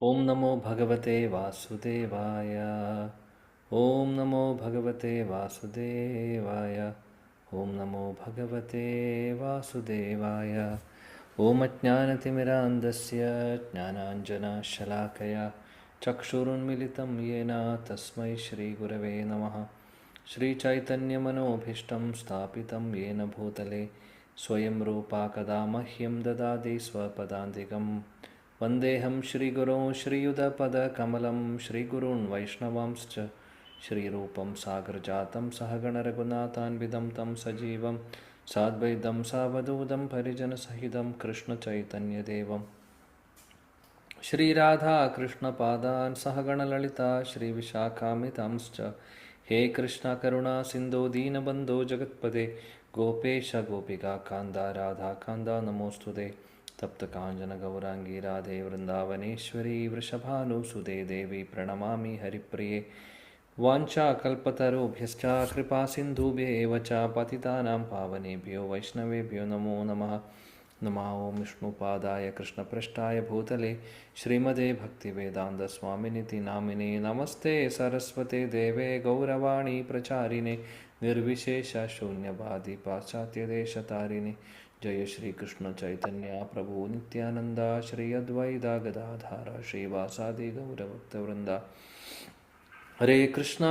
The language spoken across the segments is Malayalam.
ॐ नमो भगवते वासुदेवाय। ॐ नमो भगवते वासुदेवाय। ॐ नमो भगवते वासुदेवाय। ॐ अज्ञानतिमिरान्धस्य ज्ञानाञ्जनशलाकया चक्षुरुन्मिलितं येन तस्मै श्रीगुरवे नमः। श्रीचैतन्यमनोभीष्टं स्थापितं येन भूतले स्वयं रूपा कदा मह्यं ददाति स्वपदान्तिकम्। वन्देऽहं श्रीगुरों श्रीयुतपदकमलं श्रीगुरून् वैष्णवांश्च श्रीरूपं सागरजातं सहगणरघुनाथान्वितं तं सजीवं साद्वैतं सावधूतं परिजनसहितं कृष्णचैतन्यदेवं श्रीराधाकृष्णपादान् सहगणललिता श्रीविशाखामितांश्च। हे कृष्ण करुणा सिन्धो दीनबन्धो जगत्पते गोपेश गोपिकान्दा राधाकान्दा नमोऽस्तुते। तप्तकाञ्चन गौराङ्गी राधे वृन्दावनेश्वरी वृषभानुसुते देवी प्रणमामि हरिप्रिये। वाञ्छाकल्पतरुभ्यश्च कृपासिन्धुभ्येव च पतितानां पावनेभ्यो वैष्णवेभ्यो नमो नमः। नमो ॐ विष्णुपादाय कृष्णपृष्ठाय भूतले श्रीमते भक्तिवेदान्तस्वामिनिति नामिने नमस्ते सरस्वते देवे गौरवाणी प्रचारिणे निर्विशेषशून्यवादी पाश्चात्यदेशतारिणे। जय श्री कृष्ण चैतन्य प्रभु नित्यानंद श्री अद्वैता गदाधार श्रीवासादि गौरभक्तवृंदा। हरे कृष्णा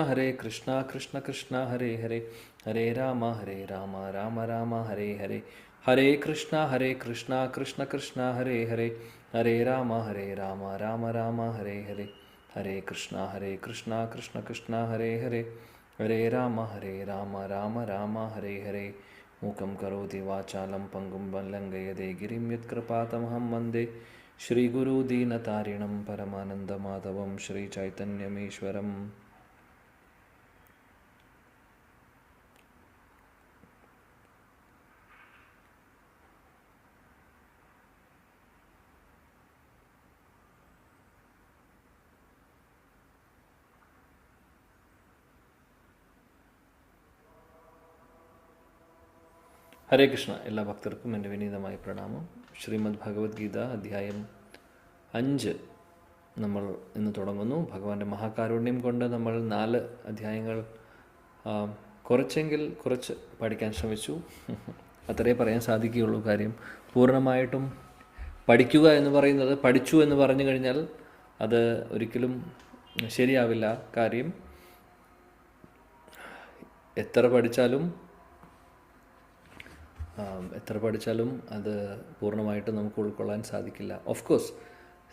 कृष्ण कृष्ण हरे हरे हरे राम राम राम हरे हरे। हरे कृष्णा कृष्ण कृष्ण हरे हरे हरे राम राम राम हरे हरे। हरे कृष्णा कृष्ण कृष्ण हरे हरे हरे राम राम राम हरे हरे। मूकं करोति वाचालं पङ्गुं लङ्घयते गिरिं यत्कृपातमहं वन्दे श्रीगुरुदीनतारिणं परमानन्दमाधवं श्रीचैतन्यमीश्वरम्। ഹരേ കൃഷ്ണ. എല്ലാ ഭക്തർക്കും എൻ്റെ വിനീതമായ പ്രണാമം. ശ്രീമദ് ഭഗവത്ഗീത അധ്യായം 5 നമ്മൾ ഇന്ന് തുടങ്ങുന്നു. ഭഗവാന്റെ മഹാകാരുണ്യം കൊണ്ട് നമ്മൾ 4 അധ്യായങ്ങൾ കുറച്ച് പഠിക്കാൻ ശ്രമിച്ചു. അത്രേ പറയാൻ സാധിക്കുകയുള്ളൂ. കാര്യം പൂർണ്ണമായിട്ടും പഠിക്കുക എന്ന് പറയുന്നത്, പഠിച്ചു എന്ന് പറഞ്ഞു കഴിഞ്ഞാൽ അത് ഒരിക്കലും ശരിയാവില്ല. കാര്യം എത്ര പഠിച്ചാലും അത് പൂർണ്ണമായിട്ട് നമുക്ക് ഉൾക്കൊള്ളാൻ സാധിക്കില്ല. ഓഫ് കോഴ്സ്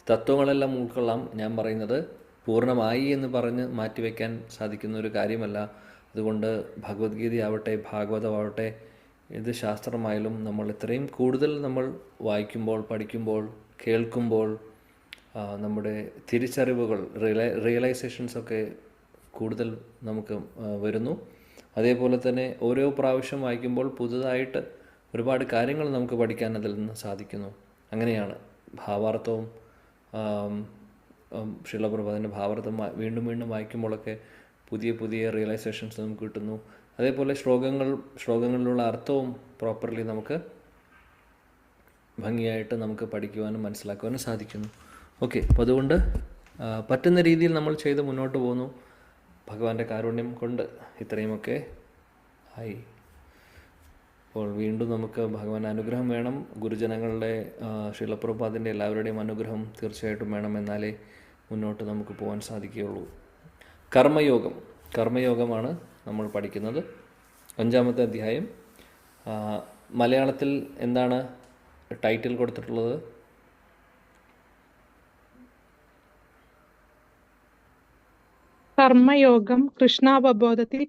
തത്വങ്ങളെല്ലാം ഉൾക്കൊള്ളാം. ഞാൻ പറയുന്നത് പൂർണ്ണമായി എന്ന് പറഞ്ഞ് മാറ്റിവെക്കാൻ സാധിക്കുന്ന ഒരു കാര്യമല്ല. അതുകൊണ്ട് ഭഗവത്ഗീതയാവട്ടെ ഭാഗവതമാവട്ടെ ഇത് ശാസ്ത്രമായാലും നമ്മൾ ഇത്രയും കൂടുതൽ നമ്മൾ വായിക്കുമ്പോൾ, പഠിക്കുമ്പോൾ, കേൾക്കുമ്പോൾ നമ്മുടെ തിരിച്ചറിവുകൾ, റിയലൈസേഷൻസൊക്കെ കൂടുതൽ നമുക്ക് വരുന്നു. അതേപോലെ തന്നെ ഓരോ പ്രാവശ്യം വായിക്കുമ്പോൾ പുതുതായിട്ട് ഒരുപാട് കാര്യങ്ങൾ നമുക്ക് പഠിക്കാൻ അതിൽ നിന്ന് സാധിക്കുന്നു. അങ്ങനെയാണ് ഭാവാർത്ഥവും ശിലപ്രഭുവിൻ്റെ ഭാവാർത്ഥം വീണ്ടും വീണ്ടും വായിക്കുമ്പോഴൊക്കെ പുതിയ റിയലൈസേഷൻസ് നമുക്ക് കിട്ടുന്നു. അതേപോലെ ശ്ലോകങ്ങളിലുള്ള അർത്ഥവും പ്രോപ്പർലി നമുക്ക് ഭംഗിയായിട്ട് നമുക്ക് പഠിക്കുവാനും മനസ്സിലാക്കുവാനും സാധിക്കുന്നു. ഓക്കെ, അപ്പോൾ അതുകൊണ്ട് പറ്റുന്ന രീതിയിൽ നമ്മൾ ചെയ്ത് മുന്നോട്ട് പോകുന്നു. ഭഗവാന്റെ കാരുണ്യം കൊണ്ട് ഇത്രയുമൊക്കെ ആയി. അപ്പോൾ വീണ്ടും നമുക്ക് ഭഗവാന്റെ അനുഗ്രഹം വേണം. ഗുരുജനങ്ങളുടെ, ശീലപ്രഭുപാദിൻ്റെ എല്ലാവരുടെയും അനുഗ്രഹം തീർച്ചയായിട്ടും വേണം. എന്നാലേ മുന്നോട്ട് നമുക്ക് പോകാൻ സാധിക്കുകയുള്ളൂ. കർമ്മയോഗമാണ് നമ്മൾ പഠിക്കുന്നത്. 5-ാമത്തെ അധ്യായം. മലയാളത്തിൽ എന്താണ് ടൈറ്റിൽ കൊടുത്തിട്ടുള്ളത്? കർമ്മയോഗം, കൃഷ്ണാവബോധത്തിൽ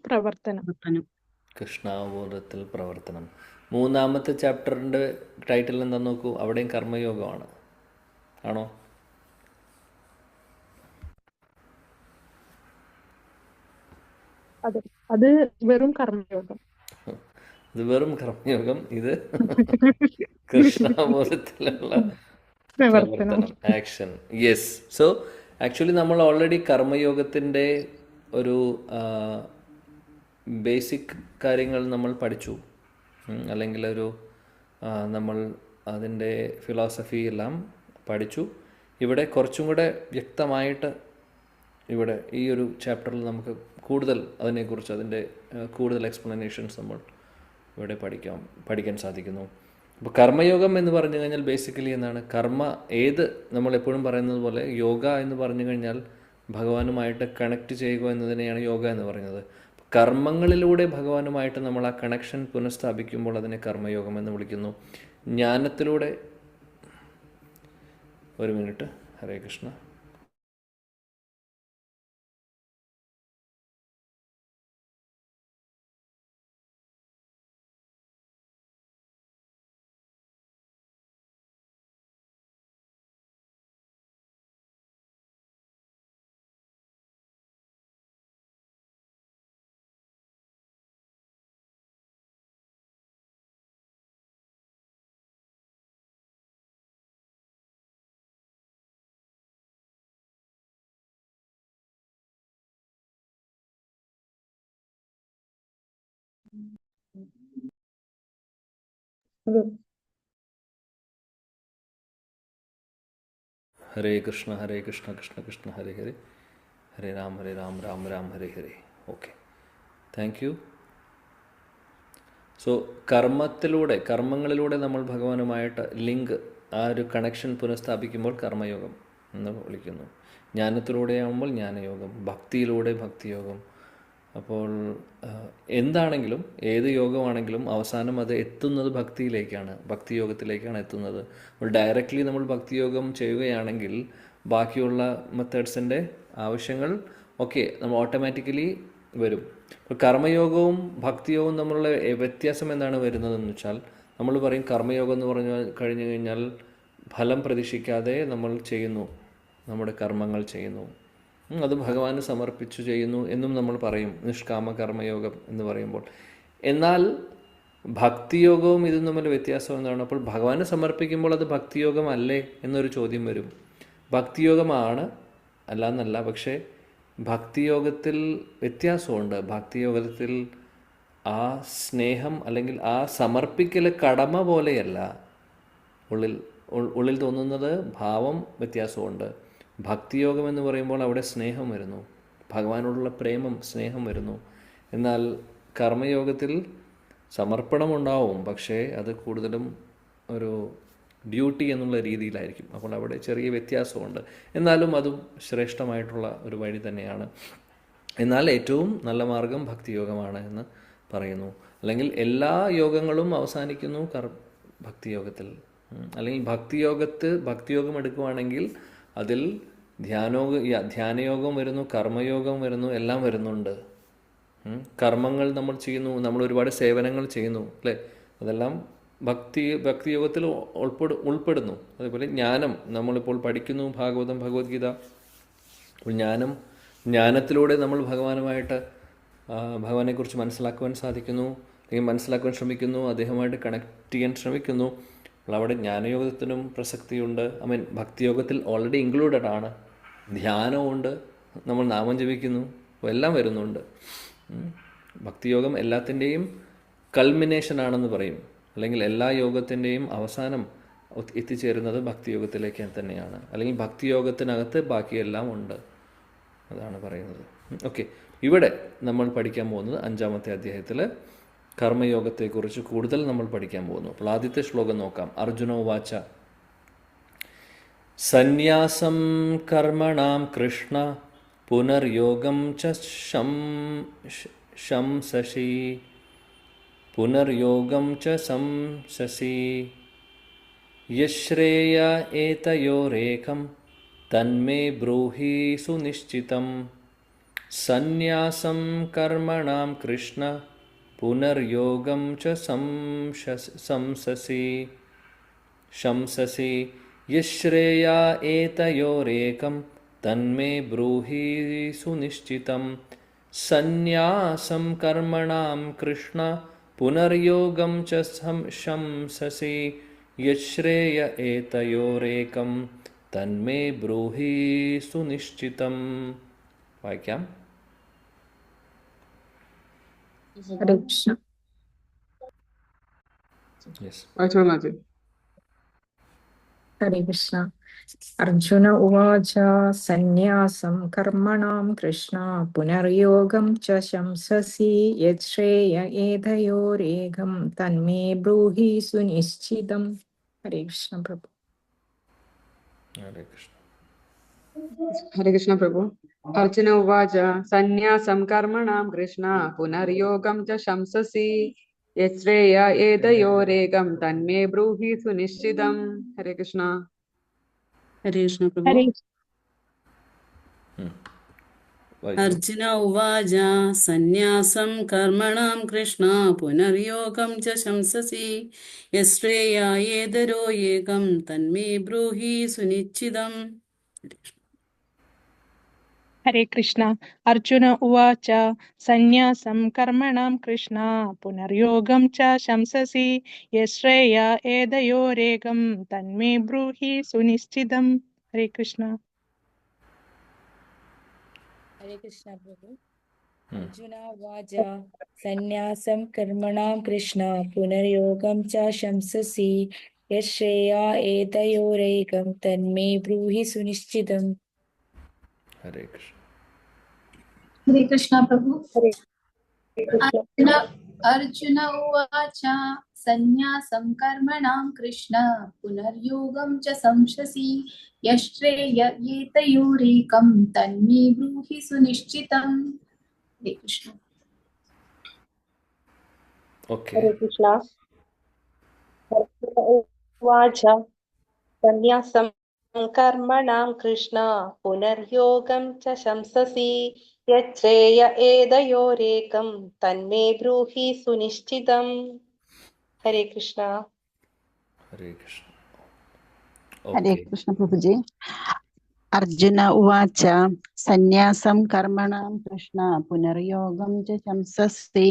പ്രവർത്തനം. 3-ാമത്തെ ചാപ്റ്ററിൻ്റെ ടൈറ്റിൽ എന്താ നോക്കൂ. അവിടെയും കർമ്മയോഗമാണ്. ആണോ? അത് വെറും കർമ്മയോഗം. ഇത് വെറും കർമ്മയോഗം. ഇത് കൃഷ്ണാബോധത്തിലുള്ള പ്രവർത്തനം, ആക്ഷൻ. യെസ്. സോ ആക്ച്വലി നമ്മൾ ഓൾറെഡി കർമ്മയോഗത്തിൻ്റെ ഒരു ബേസിക് കാര്യങ്ങൾ നമ്മൾ പഠിച്ചു. അല്ലെങ്കിൽ നമ്മൾ അതിൻ്റെ ഫിലോസഫി എല്ലാം പഠിച്ചു. ഇവിടെ കുറച്ചും കൂടെ വ്യക്തമായിട്ട് ഇവിടെ ഈ ഒരു ചാപ്റ്ററിൽ നമുക്ക് കൂടുതൽ അതിനെക്കുറിച്ച് അതിൻ്റെ കൂടുതൽ എക്സ്പ്ലനേഷൻസ് നമ്മൾ ഇവിടെ പഠിക്കാൻ സാധിക്കുന്നു. അപ്പോൾ കർമ്മയോഗം എന്ന് പറഞ്ഞു കഴിഞ്ഞാൽ ബേസിക്കലി എന്താണ്? നമ്മൾ എപ്പോഴും പറയുന്നത് പോലെ യോഗ എന്ന് പറഞ്ഞു കഴിഞ്ഞാൽ ഭഗവാനുമായിട്ട് കണക്ട് ചെയ്യുക എന്നതിനെയാണ് യോഗ എന്ന് പറയുന്നത്. കർമ്മങ്ങളിലൂടെ ഭഗവാനുമായിട്ട് നമ്മൾ ആ കണക്ഷൻ പുനഃസ്ഥാപിക്കുമ്പോൾ അതിനെ കർമ്മയോഗം എന്ന് വിളിക്കുന്നു. ജ്ഞാനത്തിലൂടെ ഒരു minute. Hare Krishna. Hare Krishna Krishna Krishna Hare Hare, Hare Ram Ram Ram Hare Hare. Okay, thank you. So കർമ്മങ്ങളിലൂടെ നമ്മൾ ഭഗവാനുമായിട്ട് ആ ഒരു കണക്ഷൻ പുനഃസ്ഥാപിക്കുമ്പോൾ കർമ്മയോഗം എന്ന് വിളിക്കുന്നു. ജ്ഞാനത്തിലൂടെയാകുമ്പോൾ ജ്ഞാനയോഗം, ഭക്തിയിലൂടെ ഭക്തിയോഗം. അപ്പോൾ എന്താണെങ്കിലും ഏത് യോഗമാണെങ്കിലും അവസാനം അത് എത്തുന്നത് ഭക്തിയോഗത്തിലേക്കാണ് എത്തുന്നത്. അപ്പോൾ ഡയറക്റ്റ്ലി നമ്മൾ ഭക്തിയോഗം ചെയ്യുകയാണെങ്കിൽ ബാക്കിയുള്ള മെത്തേഡ്സിൻ്റെ ആവശ്യങ്ങൾ നമ്മൾ ഓട്ടോമാറ്റിക്കലി വരും. അപ്പോൾ കർമ്മയോഗവും ഭക്തിയോഗവും തമ്മിലുള്ള വ്യത്യാസം എന്താണ് വരുന്നതെന്ന് വെച്ചാൽ, നമ്മൾ പറയും കർമ്മയോഗം എന്ന് കഴിഞ്ഞു കഴിഞ്ഞാൽ ഫലം പ്രതീക്ഷിക്കാതെ നമ്മൾ നമ്മുടെ കർമ്മങ്ങൾ ചെയ്യുന്നു, അത് ഭഗവാന് സമർപ്പിച്ചു ചെയ്യുന്നു എന്നും നമ്മൾ പറയും, നിഷ്കാമ കർമ്മയോഗം എന്ന് പറയുമ്പോൾ. എന്നാൽ ഭക്തിയോഗവും ഇതും തമ്മിൽ വ്യത്യാസം എന്താണ്? അപ്പോൾ ഭഗവാന് സമർപ്പിക്കുമ്പോൾ അത് ഭക്തിയോഗം അല്ലേ എന്നൊരു ചോദ്യം വരും. ഭക്തിയോഗമാണ്, അല്ലാന്നല്ല. പക്ഷേ ഭക്തിയോഗത്തിൽ വ്യത്യാസമുണ്ട്. ഭക്തിയോഗത്തിൽ ആ സ്നേഹം അല്ലെങ്കിൽ ആ സമർപ്പിക്കൽ കടമ പോലെയല്ല. ഉള്ളിൽ തോന്നുന്നത് ഭാവം വ്യത്യാസമുണ്ട്. ഭക്തിയോഗം എന്ന് പറയുമ്പോൾ അവിടെ സ്നേഹം വരുന്നു, ഭഗവാനോടുള്ള സ്നേഹം വരുന്നു. എന്നാൽ കർമ്മയോഗത്തിൽ സമർപ്പണമുണ്ടാവും, പക്ഷേ അത് കൂടുതലും ഒരു ഡ്യൂട്ടി എന്നുള്ള രീതിയിലായിരിക്കും. അപ്പോൾ അവിടെ ചെറിയ വ്യത്യാസമുണ്ട്. എന്നാലും അതും ശ്രേഷ്ഠമായിട്ടുള്ള ഒരു വഴി തന്നെയാണ്. എന്നാൽ ഏറ്റവും നല്ല മാർഗം ഭക്തിയോഗമാണ് എന്ന് പറയുന്നു. അല്ലെങ്കിൽ എല്ലാ യോഗങ്ങളും അവസാനിക്കുന്നു ഭക്തിയോഗത്തിൽ. അല്ലെങ്കിൽ ഭക്തിയോഗം എടുക്കുവാണെങ്കിൽ അതിൽ ധ്യാനയോഗം വരുന്നു, കർമ്മയോഗം വരുന്നു, എല്ലാം വരുന്നുണ്ട്. കർമ്മങ്ങൾ നമ്മൾ ചെയ്യുന്നു, നമ്മൾ ഒരുപാട് സേവനങ്ങൾ ചെയ്യുന്നു, അല്ലേ? അതെല്ലാം ഭക്തിയോഗത്തിൽ ഉൾപ്പെടുന്നു. അതേപോലെ ജ്ഞാനം നമ്മളിപ്പോൾ പഠിക്കുന്നു, ഭഗവത്ഗീത. അപ്പോൾ ജ്ഞാനത്തിലൂടെ നമ്മൾ ഭഗവാനെക്കുറിച്ച് മനസ്സിലാക്കുവാൻ സാധിക്കുന്നു, അല്ലെങ്കിൽ മനസ്സിലാക്കുവാൻ ശ്രമിക്കുന്നു, അദ്ദേഹമായിട്ട് കണക്ട് ചെയ്യാൻ ശ്രമിക്കുന്നു. അപ്പോൾ അവിടെ ജ്ഞാനയോഗത്തിനും പ്രസക്തിയുണ്ട്. ഭക്തിയോഗത്തിൽ ഓൾറെഡി ഇൻക്ലൂഡഡ് ആണ്. ധ്യാനമുണ്ട്, നമ്മൾ നാമം ജപിക്കുന്നു, എല്ലാം വരുന്നുണ്ട്. ഭക്തിയോഗം എല്ലാത്തിൻ്റെയും കൾമിനേഷൻ ആണെന്ന് പറയും. അല്ലെങ്കിൽ എല്ലാ യോഗത്തിൻ്റെയും അവസാനം എത്തിച്ചേരുന്നത് ഭക്തിയോഗത്തിലേക്ക് തന്നെയാണ്. അല്ലെങ്കിൽ ഭക്തിയോഗത്തിനകത്ത് ബാക്കിയെല്ലാം ഉണ്ട്, അതാണ് പറയുന്നത്. ഓക്കെ, ഇവിടെ നമ്മൾ പഠിക്കാൻ പോകുന്നത് 5-ാമത്തെ അധ്യായത്തിൽ കർമ്മയോഗത്തെക്കുറിച്ച് കൂടുതൽ നമ്മൾ പഠിക്കാൻ പോകുന്നു. അപ്പോൾ ആദ്യത്തെ ശ്ലോകം നോക്കാം. അർജുന ഉവാച സന്യാസം കർമ്മണാം കൃഷ്ണ പുനർയോഗം ച ശംസസി യശ്രേയ ഏതയോരേകം തന്മേ ബ്രൂഹി സുനിശ്ചിതം. സന്യാസം കർമ്മണാം കൃഷ്ണ പുനർയോഗം ച ശംസസി യശ്രേയ ഏതയോരേകം തന്മേ ബ്രൂഹി സുനിശ്ചിതം. സന്യാസം കർമ്മണാം കൃഷ്ണ പുനർയോഗം ച ശംസസി യശ്രേയ ഏതയോരേകം തന്മേ ബ്രൂഹി സുനിശ്ചിതം. വായിക്കാം. ഹരേ കൃഷ്ണ. യെസ്. ഹരേ കൃഷ്ണ. अर्जुन उवाच सन्न्यासं कर्मणां कृष्ण पुनर्योगं च शंससि यच्छ्रेय एतयोरेकं तन्मे ब्रूहि सुनिश्चितम्। हरे कृष्ण प्रभु। हरे कृष्ण। हरे कृष्ण प्रभु। अर्जुन उवाच सन्न्यासं कर्मणां कृष्ण पुनर्योगं च शंससि यच्छ्रेय एतयोरेकं तन्मे ब्रूहि सुनिश्चितम्। हरे कृष्ण। हरे कृष्ण प्रभु। अर्जुन उवाच सन्न्यासं कर्मणां कृष्ण पुनर्योगं च शंससि यश्रेयायेदरो एकं तन्मे ब्रूहि सुनिश्चितम्। हरे कृष्ण। अर्जुन उवाच सन्न्यासं कर्मणां कृष्ण पुनर्योगं च शंससि यश्रेय एतयोरेकं तन्मे ब्रूहि सुनिश्चितम्। हरे कृष्ण। हरे कृष्ण प्रभु। अर्जुन उवाच सन्न्यासं कर्मणां कृष्ण पुनर्योगं च शंससि यश्रेया एतयोरेकं तन्मे ब्रूहि सुनिश्चितम्। हरे कृष्ण। हरे कृष्ण प्रभु। अर्जुन उवाच सन्न्यासं कर्मणां कृष्ण पुनर्योगं च शंससि यश्रेय एतयोरेकं तन्मे ब्रूहि सुनिश्चितम्। हरे कृष्ण। ओके। हरे कृष्णा। अर्जुन उवाच सन्न्यासं कर्मणां कृष्ण पुनर्योगं च शंससि यच्छ्रेय एतयोरेकं तन्मे ब्रूहि सुनिश्चितम्। हरे कृष्णा। हरे कृष्ण। हरे ओके। कृष्ण प्रभुजी। अर्जुन उवाच सन्न्यासं कर्मणां कृष्ण पुनर्योगं च शंससि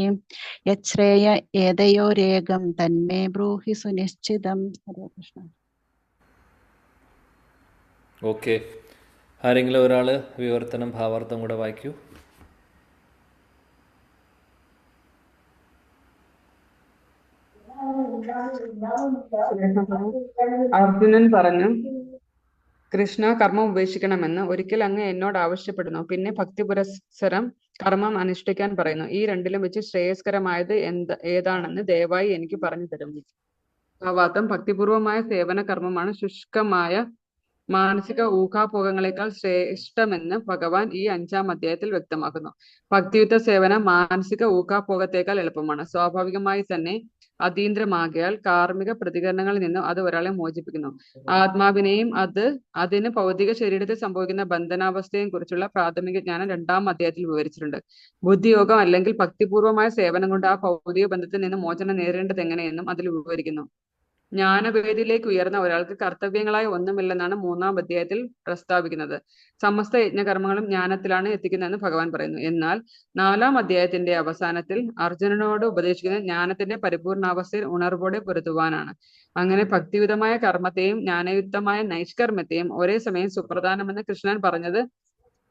यच्छ्रेय एतयोरेकं तन्मे ब्रूहि सुनिश्चितम्। हरे कृष्ण। ഓക്കെ. ആരെങ്കിലും ഒരാൾ വിവർത്തനം ഭാവാർത്ഥം കൂടെ വായിക്കൂ. അർജുനൻ പറഞ്ഞു, കൃഷ്ണ കർമ്മം ഉപേക്ഷിക്കണമെന്ന് ഒരിക്കൽ അങ്ങ് എന്നോട് ആവശ്യപ്പെടുന്നു. പിന്നെ ഭക്തി പുരസ്സരം കർമ്മം അനുഷ്ഠിക്കാൻ പറയുന്നു. ഈ രണ്ടിലും വെച്ച് ശ്രേയസ്കരമായത് ഏതാണെന്ന് ദയവായി എനിക്ക് പറഞ്ഞു തരുന്നു. ഭാവാർത്ഥം ഭക്തിപൂർവമായ സേവന കർമ്മമാണ് ശുഷ്കമായ മാനസിക ഊഹാഭോഗങ്ങളെക്കാൾ ശ്രേഷ്ഠമെന്ന് ഭഗവാൻ ഈ 5-ാം അധ്യായത്തിൽ വ്യക്തമാക്കുന്നു. ഭക്തിയുക്ത സേവനം മാനസിക ഊഹാഭോഗത്തേക്കാൾ എളുപ്പമാണ്. സ്വാഭാവികമായി തന്നെ അതീന്ദ്രമാകയാൽ കാർമിക പ്രതികരണങ്ങളിൽ നിന്നും അത് ഒരാളെ മോചിപ്പിക്കുന്നു. ആത്മാവിനെയും അതിന് ഭൗതിക ശരീരത്തിൽ സംഭവിക്കുന്ന ബന്ധനാവസ്ഥയെയും കുറിച്ചുള്ള പ്രാഥമിക ജ്ഞാനം 2-ാം അധ്യായത്തിൽ വിവരിച്ചിട്ടുണ്ട്. ബുദ്ധിയോഗം അല്ലെങ്കിൽ ഭക്തിപൂർവമായ സേവനം കൊണ്ട് ആ ഭൗതിക ബന്ധത്തിൽ നിന്ന് മോചനം നേടേണ്ടത് എങ്ങനെയെന്നും അതിൽ വിവരിക്കുന്നു. ജ്ഞാനവേദിയിലേക്ക് ഉയർന്ന ഒരാൾക്ക് കർത്തവ്യങ്ങളായി ഒന്നുമില്ലെന്നാണ് 3-ാം അധ്യായത്തിൽ പ്രസ്താവിക്കുന്നത്. സമസ്ത യജ്ഞകർമ്മങ്ങളും ജ്ഞാനത്തിലാണ് എത്തിക്കുന്നതെന്ന് ഭഗവാൻ പറയുന്നു. എന്നാൽ 4-ാം അധ്യായത്തിന്റെ അവസാനത്തിൽ അർജുനനോട് ഉപദേശിക്കുന്നത് ജ്ഞാനത്തിന്റെ പരിപൂർണാവസ്ഥയിൽ ഉണർവോടെ പൊരുത്തുവാനാണ്. അങ്ങനെ ഭക്തിയുതമായ കർമ്മത്തെയും ജ്ഞാനയുക്തമായ നൈഷ്കർമ്മത്തെയും ഒരേ സമയം സുപ്രധാനമെന്ന് കൃഷ്ണൻ പറഞ്ഞത്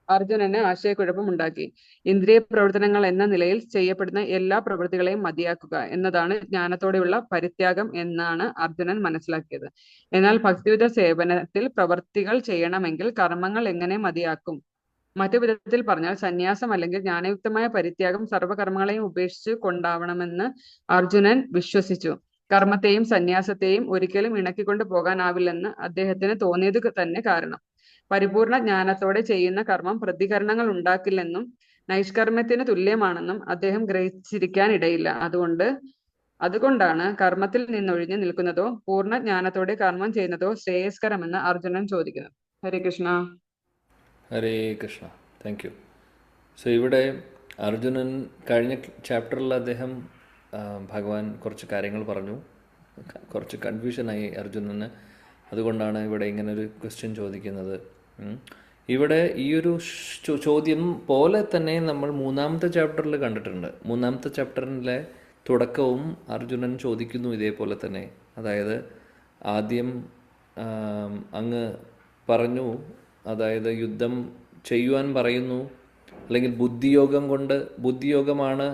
അർജുനന് ആശയക്കുഴപ്പമുണ്ടാക്കി. ഇന്ദ്രിയ പ്രവർത്തനങ്ങൾ എന്ന നിലയിൽ ചെയ്യപ്പെടുന്ന എല്ലാ പ്രവൃത്തികളെയും മതിയാക്കുക എന്നതാണ് ജ്ഞാനത്തോടെയുള്ള പരിത്യാഗം എന്നാണ് അർജുനൻ മനസ്സിലാക്കിയത്. എന്നാൽ ഭക്തിയുത സേവനത്തിൽ പ്രവൃത്തികൾ ചെയ്യണമെങ്കിൽ കർമ്മങ്ങൾ എങ്ങനെ മതിയാക്കും? മറ്റു വിധത്തിൽ പറഞ്ഞാൽ സന്യാസം അല്ലെങ്കിൽ ജ്ഞാനയുക്തമായ പരിത്യാഗം സർവ്വകർമ്മങ്ങളെയും ഉപേക്ഷിച്ച് കൊണ്ടാവണമെന്ന് അർജുനൻ വിശ്വസിച്ചു. കർമ്മത്തെയും സന്യാസത്തെയും ഒരിക്കലും ഇണക്കിക്കൊണ്ട് പോകാനാവില്ലെന്ന് അദ്ദേഹത്തിന് തോന്നിയത് തന്നെ കാരണം. പരിപൂർണ ജ്ഞാനത്തോടെ ചെയ്യുന്ന കർമ്മം പ്രതികരണങ്ങൾ ഉണ്ടാക്കില്ലെന്നും നൈഷ്കർമ്മ്യത്തിന് തുല്യമാണെന്നും അദ്ദേഹം ഗ്രഹിച്ചിരിക്കാൻ ഇടയില്ല. അതുകൊണ്ടാണ് കർമ്മത്തിൽ നിന്നൊഴിഞ്ഞു നിൽക്കുന്നതോ പൂർണ്ണ ജ്ഞാനത്തോടെ കർമ്മം ചെയ്യുന്നതോ ശ്രേയസ്കരമെന്ന് അർജുനൻ ചോദിക്കുന്നത്. Hare Krishna. Hare Krishna. Thank you. So ഇവിടെ അർജുനൻ കഴിഞ്ഞ ചാപ്റ്ററിൽ അദ്ദേഹം ഭഗവാൻ കുറച്ച് കാര്യങ്ങൾ പറഞ്ഞു. കുറച്ച് കൺഫ്യൂഷനായി അർജുനന്. അതുകൊണ്ടാണ് ഇവിടെ ഇങ്ങനൊരു ക്വസ്റ്റ്യൻ ചോദിക്കുന്നത്. ഇവിടെ ഈ ഒരു ചോദ്യം പോലെ തന്നെ നമ്മൾ 3-ാമത്തെ ചാപ്റ്ററിൽ കണ്ടിട്ടുണ്ട്. 3-ാമത്തെ ചാപ്റ്ററിലെ തുടക്കവും അർജുനൻ ചോദിക്കുന്നു ഇതേപോലെ തന്നെ. അതായത് ആദ്യം അങ്ങ് പറഞ്ഞു, അതായത് യുദ്ധം ചെയ്യുവാൻ പറയുന്നു, അല്ലെങ്കിൽ ബുദ്ധിയോഗമാണ്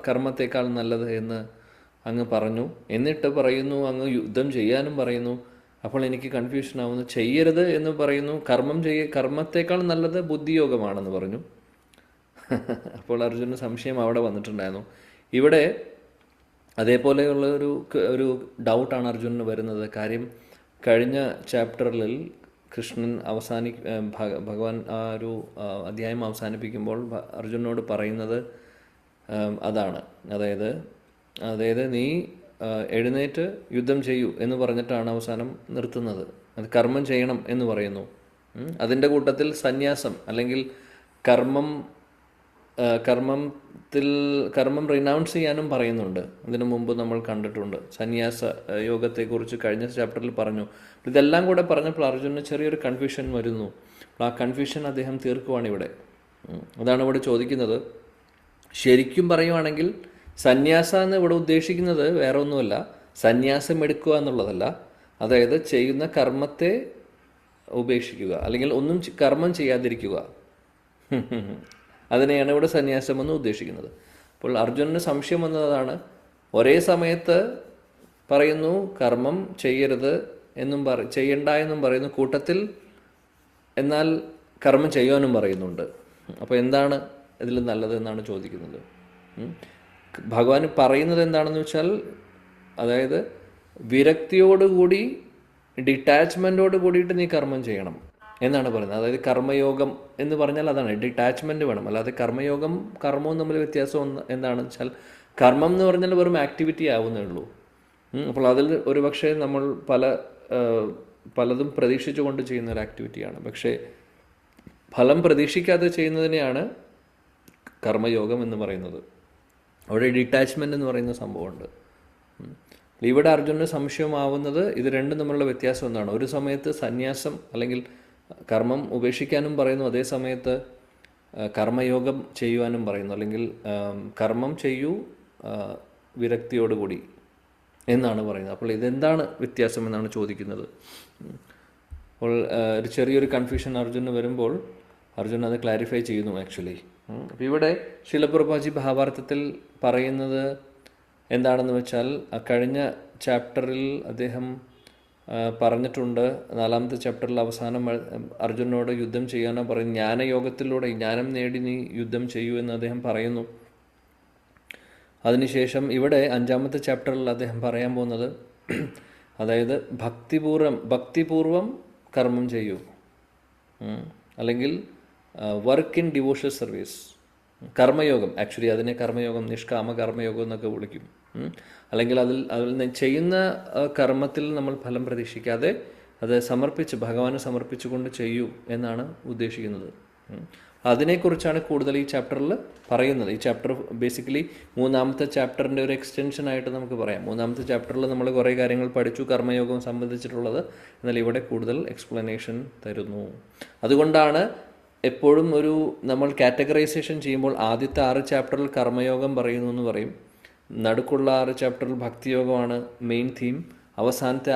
കർമ്മത്തേക്കാൾ നല്ലത് എന്ന് അങ്ങ് പറഞ്ഞു. എന്നിട്ട് പറയുന്നു അങ്ങ് യുദ്ധം ചെയ്യാനും പറയുന്നു. അപ്പോൾ എനിക്ക് കൺഫ്യൂഷൻ ആവുന്നു. ചെയ്യരുത് എന്ന് പറയുന്നു, കർമ്മത്തേക്കാൾ നല്ലത് ബുദ്ധിയോഗമാണെന്ന് പറഞ്ഞു. അപ്പോൾ അർജുനന് സംശയം അവിടെ വന്നിട്ടുണ്ടായിരുന്നു. ഇവിടെ അതേപോലെയുള്ള ഒരു ഡൗട്ടാണ് അർജുനന് വരുന്നത്. കാര്യം കഴിഞ്ഞ ചാപ്റ്ററിൽ കൃഷ്ണൻ ഭഗവാൻ ആ ഒരു അധ്യായം അവസാനിപ്പിക്കുമ്പോൾ അർജുനനോട് പറയുന്നത് അതാണ്. അതായത് നീ എഴുന്നേറ്റ് യുദ്ധം ചെയ്യൂ എന്ന് പറഞ്ഞിട്ടാണ് അവസാനം നിർത്തുന്നത്. അത് കർമ്മം ചെയ്യണം എന്ന് പറയുന്നു. അതിൻ്റെ കൂട്ടത്തിൽ സന്യാസം അല്ലെങ്കിൽ കർമ്മം റിനൗൺസ് ചെയ്യാനും പറയുന്നുണ്ട്. ഇതിനു മുമ്പ് നമ്മൾ കണ്ടിട്ടുണ്ട്. സന്യാസ യോഗത്തെക്കുറിച്ച് കഴിഞ്ഞ ചാപ്റ്ററിൽ പറഞ്ഞു. ഇതെല്ലാം കൂടെ പറഞ്ഞപ്പോൾ അർജുനന് ചെറിയൊരു കൺഫ്യൂഷൻ വരുന്നു. ആ കൺഫ്യൂഷൻ അദ്ദേഹം തീർക്കുവാണ് ഇവിടെ. അതാണ് ഇവിടെ ചോദിക്കുന്നത്. ശരിക്കും പറയുവാണെങ്കിൽ സന്യാസം എന്ന് ഇവിടെ ഉദ്ദേശിക്കുന്നത് വേറെ ഒന്നുമല്ല, സന്യാസം എടുക്കുക എന്നുള്ളതല്ല. അതായത് ചെയ്യുന്ന കർമ്മത്തെ ഉപേക്ഷിക്കുക, അല്ലെങ്കിൽ ഒന്നും കർമ്മം ചെയ്യാതിരിക്കുക. അതിനെയാണ് ഇവിടെ സന്യാസം എന്ന് ഉദ്ദേശിക്കുന്നത്. അപ്പോൾ അർജുനന് സംശയം വന്നതാണ്. ഒരേ സമയത്ത് പറയുന്നു കർമ്മം ചെയ്യരുത് എന്നും ചെയ്യണ്ട എന്നും പറയുന്നു, കൂട്ടത്തിൽ എന്നാൽ കർമ്മം ചെയ്യാനും പറയുന്നുണ്ട്. അപ്പോൾ എന്താണ് ഇതിൽ നല്ലത് എന്നാണ് ചോദിക്കുന്നത്. ഭഗവാൻ പറയുന്നത് എന്താണെന്ന് വെച്ചാൽ, അതായത് വിരക്തിയോടുകൂടി ഡിറ്റാച്ച്മെൻറ്റോട് കൂടിയിട്ട് നീ കർമ്മം ചെയ്യണം എന്നാണ് പറയുന്നത്. അതായത് കർമ്മയോഗം എന്ന് പറഞ്ഞാൽ അതാണ്, ഡിറ്റാച്ച്മെൻറ്റ് വേണം. അല്ലാതെ കർമ്മവും തമ്മിൽ വ്യത്യാസം എന്താണെന്ന് വെച്ചാൽ, കർമ്മം എന്ന് പറഞ്ഞാൽ വെറും ആക്ടിവിറ്റി ആവുന്നേ ഉള്ളൂ. അപ്പോൾ അതിൽ ഒരുപക്ഷെ നമ്മൾ പലതും പ്രതീക്ഷിച്ചുകൊണ്ട് ചെയ്യുന്ന ഒരു ആക്ടിവിറ്റിയാണ്. പക്ഷേ ഫലം പ്രതീക്ഷിക്കാതെ ചെയ്യുന്നതിനെയാണ് കർമ്മയോഗം എന്ന് പറയുന്നത്. അവിടെ ഡിറ്റാച്ച്മെൻ്റ് എന്ന് പറയുന്ന സംഭവമുണ്ട്. ഇവിടെ അർജുനന് സംശയമാവുന്നത് ഇത് രണ്ടും തമ്മിലുള്ള വ്യത്യാസം എന്താണ്. ഒരു സമയത്ത് സന്യാസം അല്ലെങ്കിൽ കർമ്മം ഉപേക്ഷിക്കാനും പറയുന്നു, അതേ സമയത്ത് കർമ്മയോഗം ചെയ്യുവാനും പറയുന്നു, അല്ലെങ്കിൽ കർമ്മം ചെയ്യൂ വിരക്തിയോടുകൂടി എന്നാണ് പറയുന്നത്. അപ്പോൾ ഇതെന്താണ് വ്യത്യാസം എന്നാണ് ചോദിക്കുന്നത്. അപ്പോൾ ഒരു ചെറിയൊരു കൺഫ്യൂഷൻ അർജുനന് വരുമ്പോൾ അർജുൻ അത് ക്ലാരിഫൈ ചെയ്യുന്നു ആക്ച്വലി. അപ്പോൾ ഇവിടെ ശീല പ്രഭുപാദി ഭാവാർത്ഥത്തിൽ പറയുന്നത് എന്താണെന്ന് വെച്ചാൽ, കഴിഞ്ഞ ചാപ്റ്ററിൽ അദ്ദേഹം പറഞ്ഞിട്ടുണ്ട്, 4ാമത്തെ ചാപ്റ്ററിൽ അവസാനം അർജുനോട് യുദ്ധം ചെയ്യാനോ പറയും, ജ്ഞാനയോഗത്തിലൂടെ ജ്ഞാനം നേടി നീ യുദ്ധം ചെയ്യൂ എന്ന് അദ്ദേഹം പറയുന്നു. അതിനുശേഷം ഇവിടെ 5ാമത്തെ ചാപ്റ്ററിൽ അദ്ദേഹം പറയാൻ പോകുന്നത്, അതായത് ഭക്തിപൂർവം കർമ്മം ചെയ്യൂ, അല്ലെങ്കിൽ വർക്ക് ഇൻ ഡിവോഷണൽ സർവീസ്. കർമ്മയോഗം, ആക്ച്വലി അതിനെ കർമ്മയോഗം, നിഷ്കാമ കർമ്മയോഗം എന്നൊക്കെ വിളിക്കും. അല്ലെങ്കിൽ അതിൽ ചെയ്യുന്ന കർമ്മത്തിൽ നമ്മൾ ഫലം പ്രതീക്ഷിക്കാതെ അത് ഭഗവാന് സമർപ്പിച്ചുകൊണ്ട് ചെയ്യൂ എന്നാണ് ഉദ്ദേശിക്കുന്നത്. അതിനെക്കുറിച്ചാണ് കൂടുതൽ ഈ ചാപ്റ്ററിൽ പറയുന്നത്. ഈ ചാപ്റ്റർ ബേസിക്കലി 3ാമത്തെ ചാപ്റ്ററിൻ്റെ ഒരു എക്സ്റ്റൻഷൻ ആയിട്ട് നമുക്ക് പറയാം. 3ാമത്തെ ചാപ്റ്ററിൽ നമ്മൾ കുറേ കാര്യങ്ങൾ പഠിച്ചു കർമ്മയോഗം സംബന്ധിച്ചിട്ടുള്ളത്, എന്നാൽ ഇവിടെ കൂടുതൽ എക്സ്പ്ലനേഷൻ തരുന്നു. അതുകൊണ്ടാണ് എപ്പോഴും നമ്മൾ കാറ്റഗറൈസേഷൻ ചെയ്യുമ്പോൾ ആദ്യത്തെ 6 ചാപ്റ്ററിൽ കർമ്മയോഗം പറയുന്നു എന്ന് പറയും, നടുക്കുള്ള 6 ചാപ്റ്ററിൽ ഭക്തിയോഗമാണ് മെയിൻ തീം, അവസാനത്തെ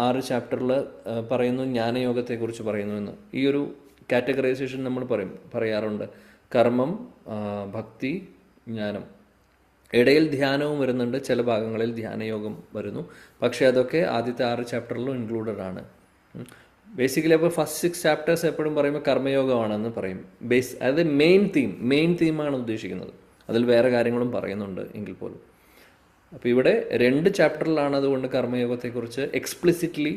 6 ചാപ്റ്ററിൽ പറയുന്നു ജ്ഞാനയോഗത്തെക്കുറിച്ച് പറയുന്നു എന്ന്. ഈ ഒരു കാറ്റഗറൈസേഷൻ നമ്മൾ പറയാറുണ്ട്. കർമ്മം, ഭക്തി, ജ്ഞാനം. ഇടയിൽ ധ്യാനവും വരുന്നുണ്ട്, ചില ഭാഗങ്ങളിൽ ധ്യാനയോഗം വരുന്നു. പക്ഷേ അതൊക്കെ ആദ്യത്തെ 6 ചാപ്റ്ററിലും ഇൻക്ലൂഡഡ് ആണ്. ബേസിക്കലി അപ്പോൾ ഫസ്റ്റ് 6 ചാപ്റ്റേഴ്സ് എപ്പോഴും പറയുമ്പോൾ കർമ്മയോഗമാണെന്ന് പറയും. അതായത് മെയിൻ തീമാണ് ഉദ്ദേശിക്കുന്നത്. അതിൽ വേറെ കാര്യങ്ങളും പറയുന്നുണ്ട് എങ്കിൽ പോലും. അപ്പോൾ ഇവിടെ 2 ചാപ്റ്ററിലാണ് അതുകൊണ്ട് കർമ്മയോഗത്തെക്കുറിച്ച് എക്സ്പ്ലിസിറ്റ്ലി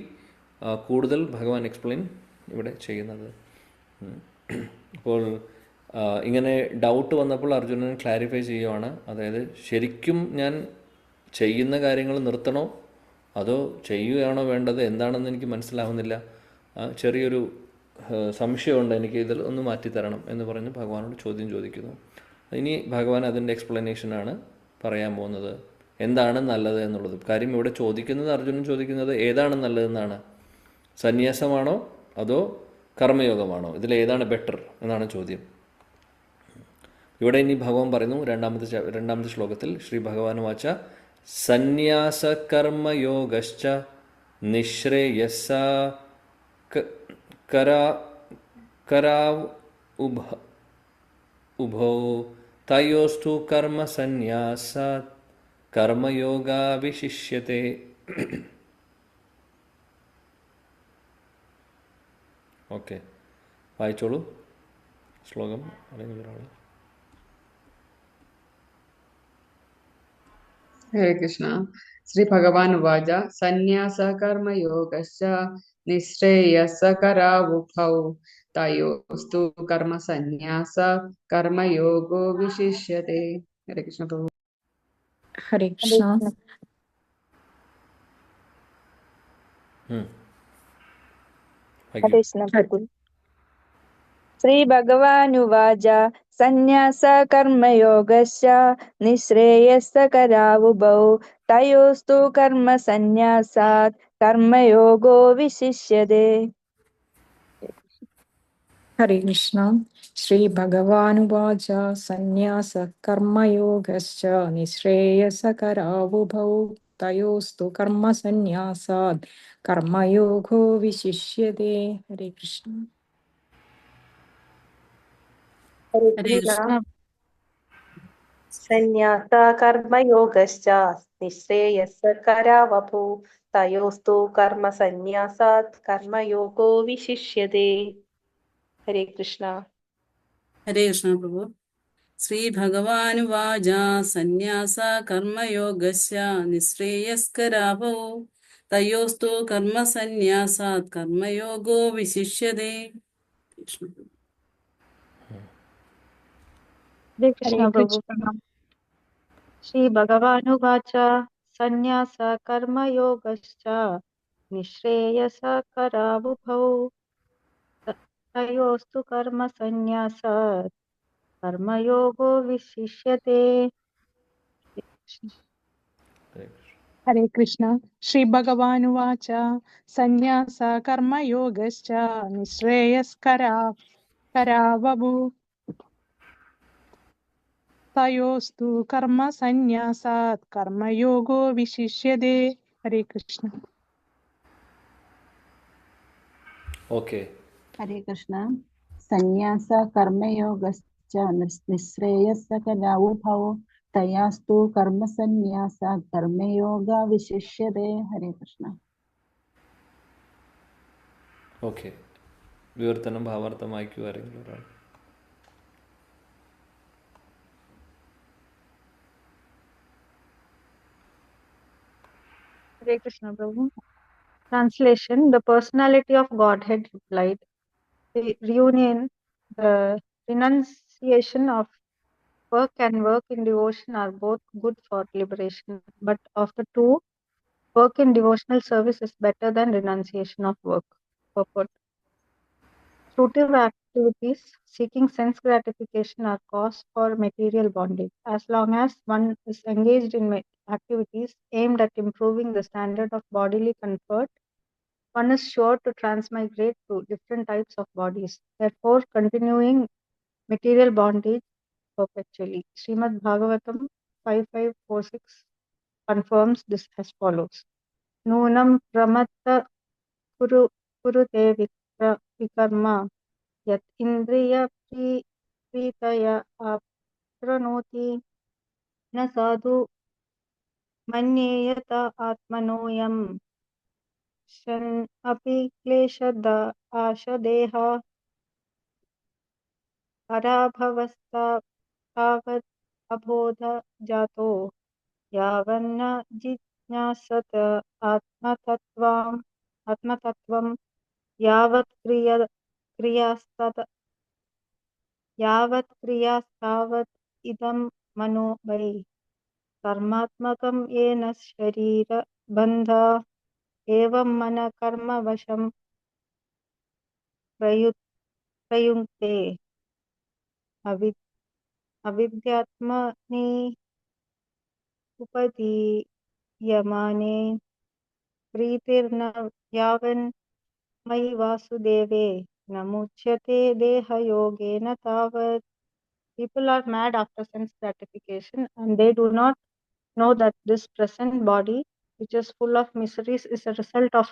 കൂടുതൽ ഭഗവാൻ എക്സ്പ്ലെയിൻ ഇവിടെ ചെയ്യുന്നത്. അപ്പോൾ ഇങ്ങനെ ഡൗട്ട് വന്നപ്പോൾ അർജുനൻ ക്ലാരിഫൈ ചെയ്യുവാണ്. അതായത് ശരിക്കും ഞാൻ ചെയ്യുന്ന കാര്യങ്ങൾ നിർത്തണോ അതോ ചെയ്യുകയാണോ വേണ്ടത്, എന്താണെന്ന് എനിക്ക് മനസ്സിലാവുന്നില്ല, ചെറിയൊരു സംശയമുണ്ട്, എനിക്ക് ഇതിൽ ഒന്ന് മാറ്റിത്തരണം എന്ന് പറഞ്ഞ് ഭഗവാനോട് ചോദ്യം ചോദിക്കുന്നു. ഇനി ഭഗവാൻ അതിൻ്റെ എക്സ്പ്ലനേഷനാണ് പറയാൻ പോകുന്നത്, എന്താണ് നല്ലത് എന്നുള്ളത്. കാര്യം ഇവിടെ അർജുനൻ ചോദിക്കുന്നത് ഏതാണ് നല്ലതെന്നാണ്. സന്യാസമാണോ അതോ കർമ്മയോഗമാണോ, ഇതിലേതാണ് ബെറ്റർ എന്നാണ് ചോദ്യം. ഇവിടെ ഇനി ഭഗവാൻ പറയുന്നു രണ്ടാമത്തെ ശ്ലോകത്തിൽ, ശ്രീ ഭഗവാൻ വാച സന്യാസ കർമ്മയോഗശ്ച നിശ്രേയസ കരാവ് ഉഭോ തയോസ്തു കർമ്മ സന്യാസാത് കർമ്മയോഗ വിശിഷ്യത്തെ. ഓക്കെ, വായിച്ചോളൂ ശ്ലോകം. അല്ലെങ്കിൽ ഒരാൾ. ഹരേ കൃഷ്ണ. ശ്രീ ഭഗവാൻ ഉവാച സന്യാസ കർമ്മയോഗശ്ച നിശ്രേയസകരാവുഭൗ തയോസ്തു കർമ്മ സന്യാസ കർമ്മയോഗോ വിശിഷ്യത്തെ. ഹരേ കൃഷ്ണ പ്രഭു. ഹരേ കൃഷ്ണ. വായിക്കൂ. ശ്രീഭഗവാനുവാച സന്യാസ കർമ്മയോഗശ്ച നിശ്രേയസ്കരാവുഭൗ തയോസ്തു കർമ്മ സന്യാസാത് കർമ്മയോഗോ വിശിഷ്യതേ. ഹരേ കൃഷ്ണ. ശ്രീ ഭഗവാനുവാച സന്യാസ കർമ്മയോഗശ്ച നിശ്രേയസകരാവുഭൗ തയോസ്തു കർമ്മ സന്യാസാത് കർമ്മയോഗോ വിശിഷ്യതേ. ഹരേ കൃഷ്ണ. ഹരേ കൃഷ്ണ. സന്യാസ കർമ്മയോഗശ്ച നിശ്രേയസ്കരാവഭൂ തയോസ്തു കർമ്മ സന്യാസാത് കർമ്മയോഗോ വിശിഷ്യതേ. ഹരേ കൃഷ്ണ. ഹരേ കൃഷ്ണ പ്രഭു. ശ്രീ ഭഗവാനുവാച സന്യാസ കർമ്മയോഗശ്ച നിശ്രേയസ്കരാവോ തയോസ്തു കർമ്മ സന്യാസാത് കർമ്മയോഗോ വിശിഷ്യതേ. കൃഷ്ണ. ഹരേ കൃഷ്ണ പ്രഭു. ശ്രീ ഭഗവാനുവാച സന്യാസ കർമ്മയോഗശ്ച നിശ്രേയസകരാവുഭൗ തയോസ്തു കർമ്മ സന്യാസാത് കർമ്മയോഗോ വിശിഷ്യതേ. ഹരേ കൃഷ്ണ. ശ്രീ ഭഗവാനുവാച സന്യാസ കർമ്മയോഗശ്ച നിശ്രേയസ്കരാവഭൂ തയോസ്തു കർമ്മ സന്യാസാത് കർമ്മയോഗോ വിശിഷ്യതേ. ഹരേ കൃഷ്ണ. ഓക്കെ. ഹരേ കൃഷ്ണ. സന്യാസ കർമ്മയോഗശ്ച നിശ്രേയസ്കരാവുഭൗ തയാസ്തു കർമ്മ സന്യാസാത് കർമ്മയോഗ വിശിഷ്യതേ. ഹരേ കൃഷ്ണ. ഓക്കെ, വിവർത്തനം ഭാവാർത്ഥം വായിക്കൂ ആരെങ്കിലും ഒരാൾ. Hare Krishna Prabhu. Translation: The personality of Godhead replied, the reunion, the renunciation of work and work in devotion are both good for liberation, but of the two, work in devotional service is better than renunciation of work. Purport: fruitive activities seeking sense gratification are cause for material bondage. As long as one is engaged in activities aimed at improving the standard of bodily comfort, one is sure to transmigrate to different types of bodies, therefore continuing material bondage perpetually. Srimad Bhagavatam 5546 confirms this as follows. Nunam pramatta kurute vikarma yat indriya pritaya apranoti na sadhu manyeyata atmanoyam shan api kleshada ashadeha parabhavasta tavat abodha jato yavanna jijnasat atmatattvam yavat kriyastavat idam mano vai कर्मात्मकं येन शरीर बंधा एवं मन कर्म वशं प्रयुक्ते अविद्यात्मनि उपदीयमाने प्रीतिर्न यावन् मयि वासुदेवे न मुच्यते देहयोगेन तावत्. People are mad after sense gratification, and they do not know that this present body, which is full of miseries, is a result of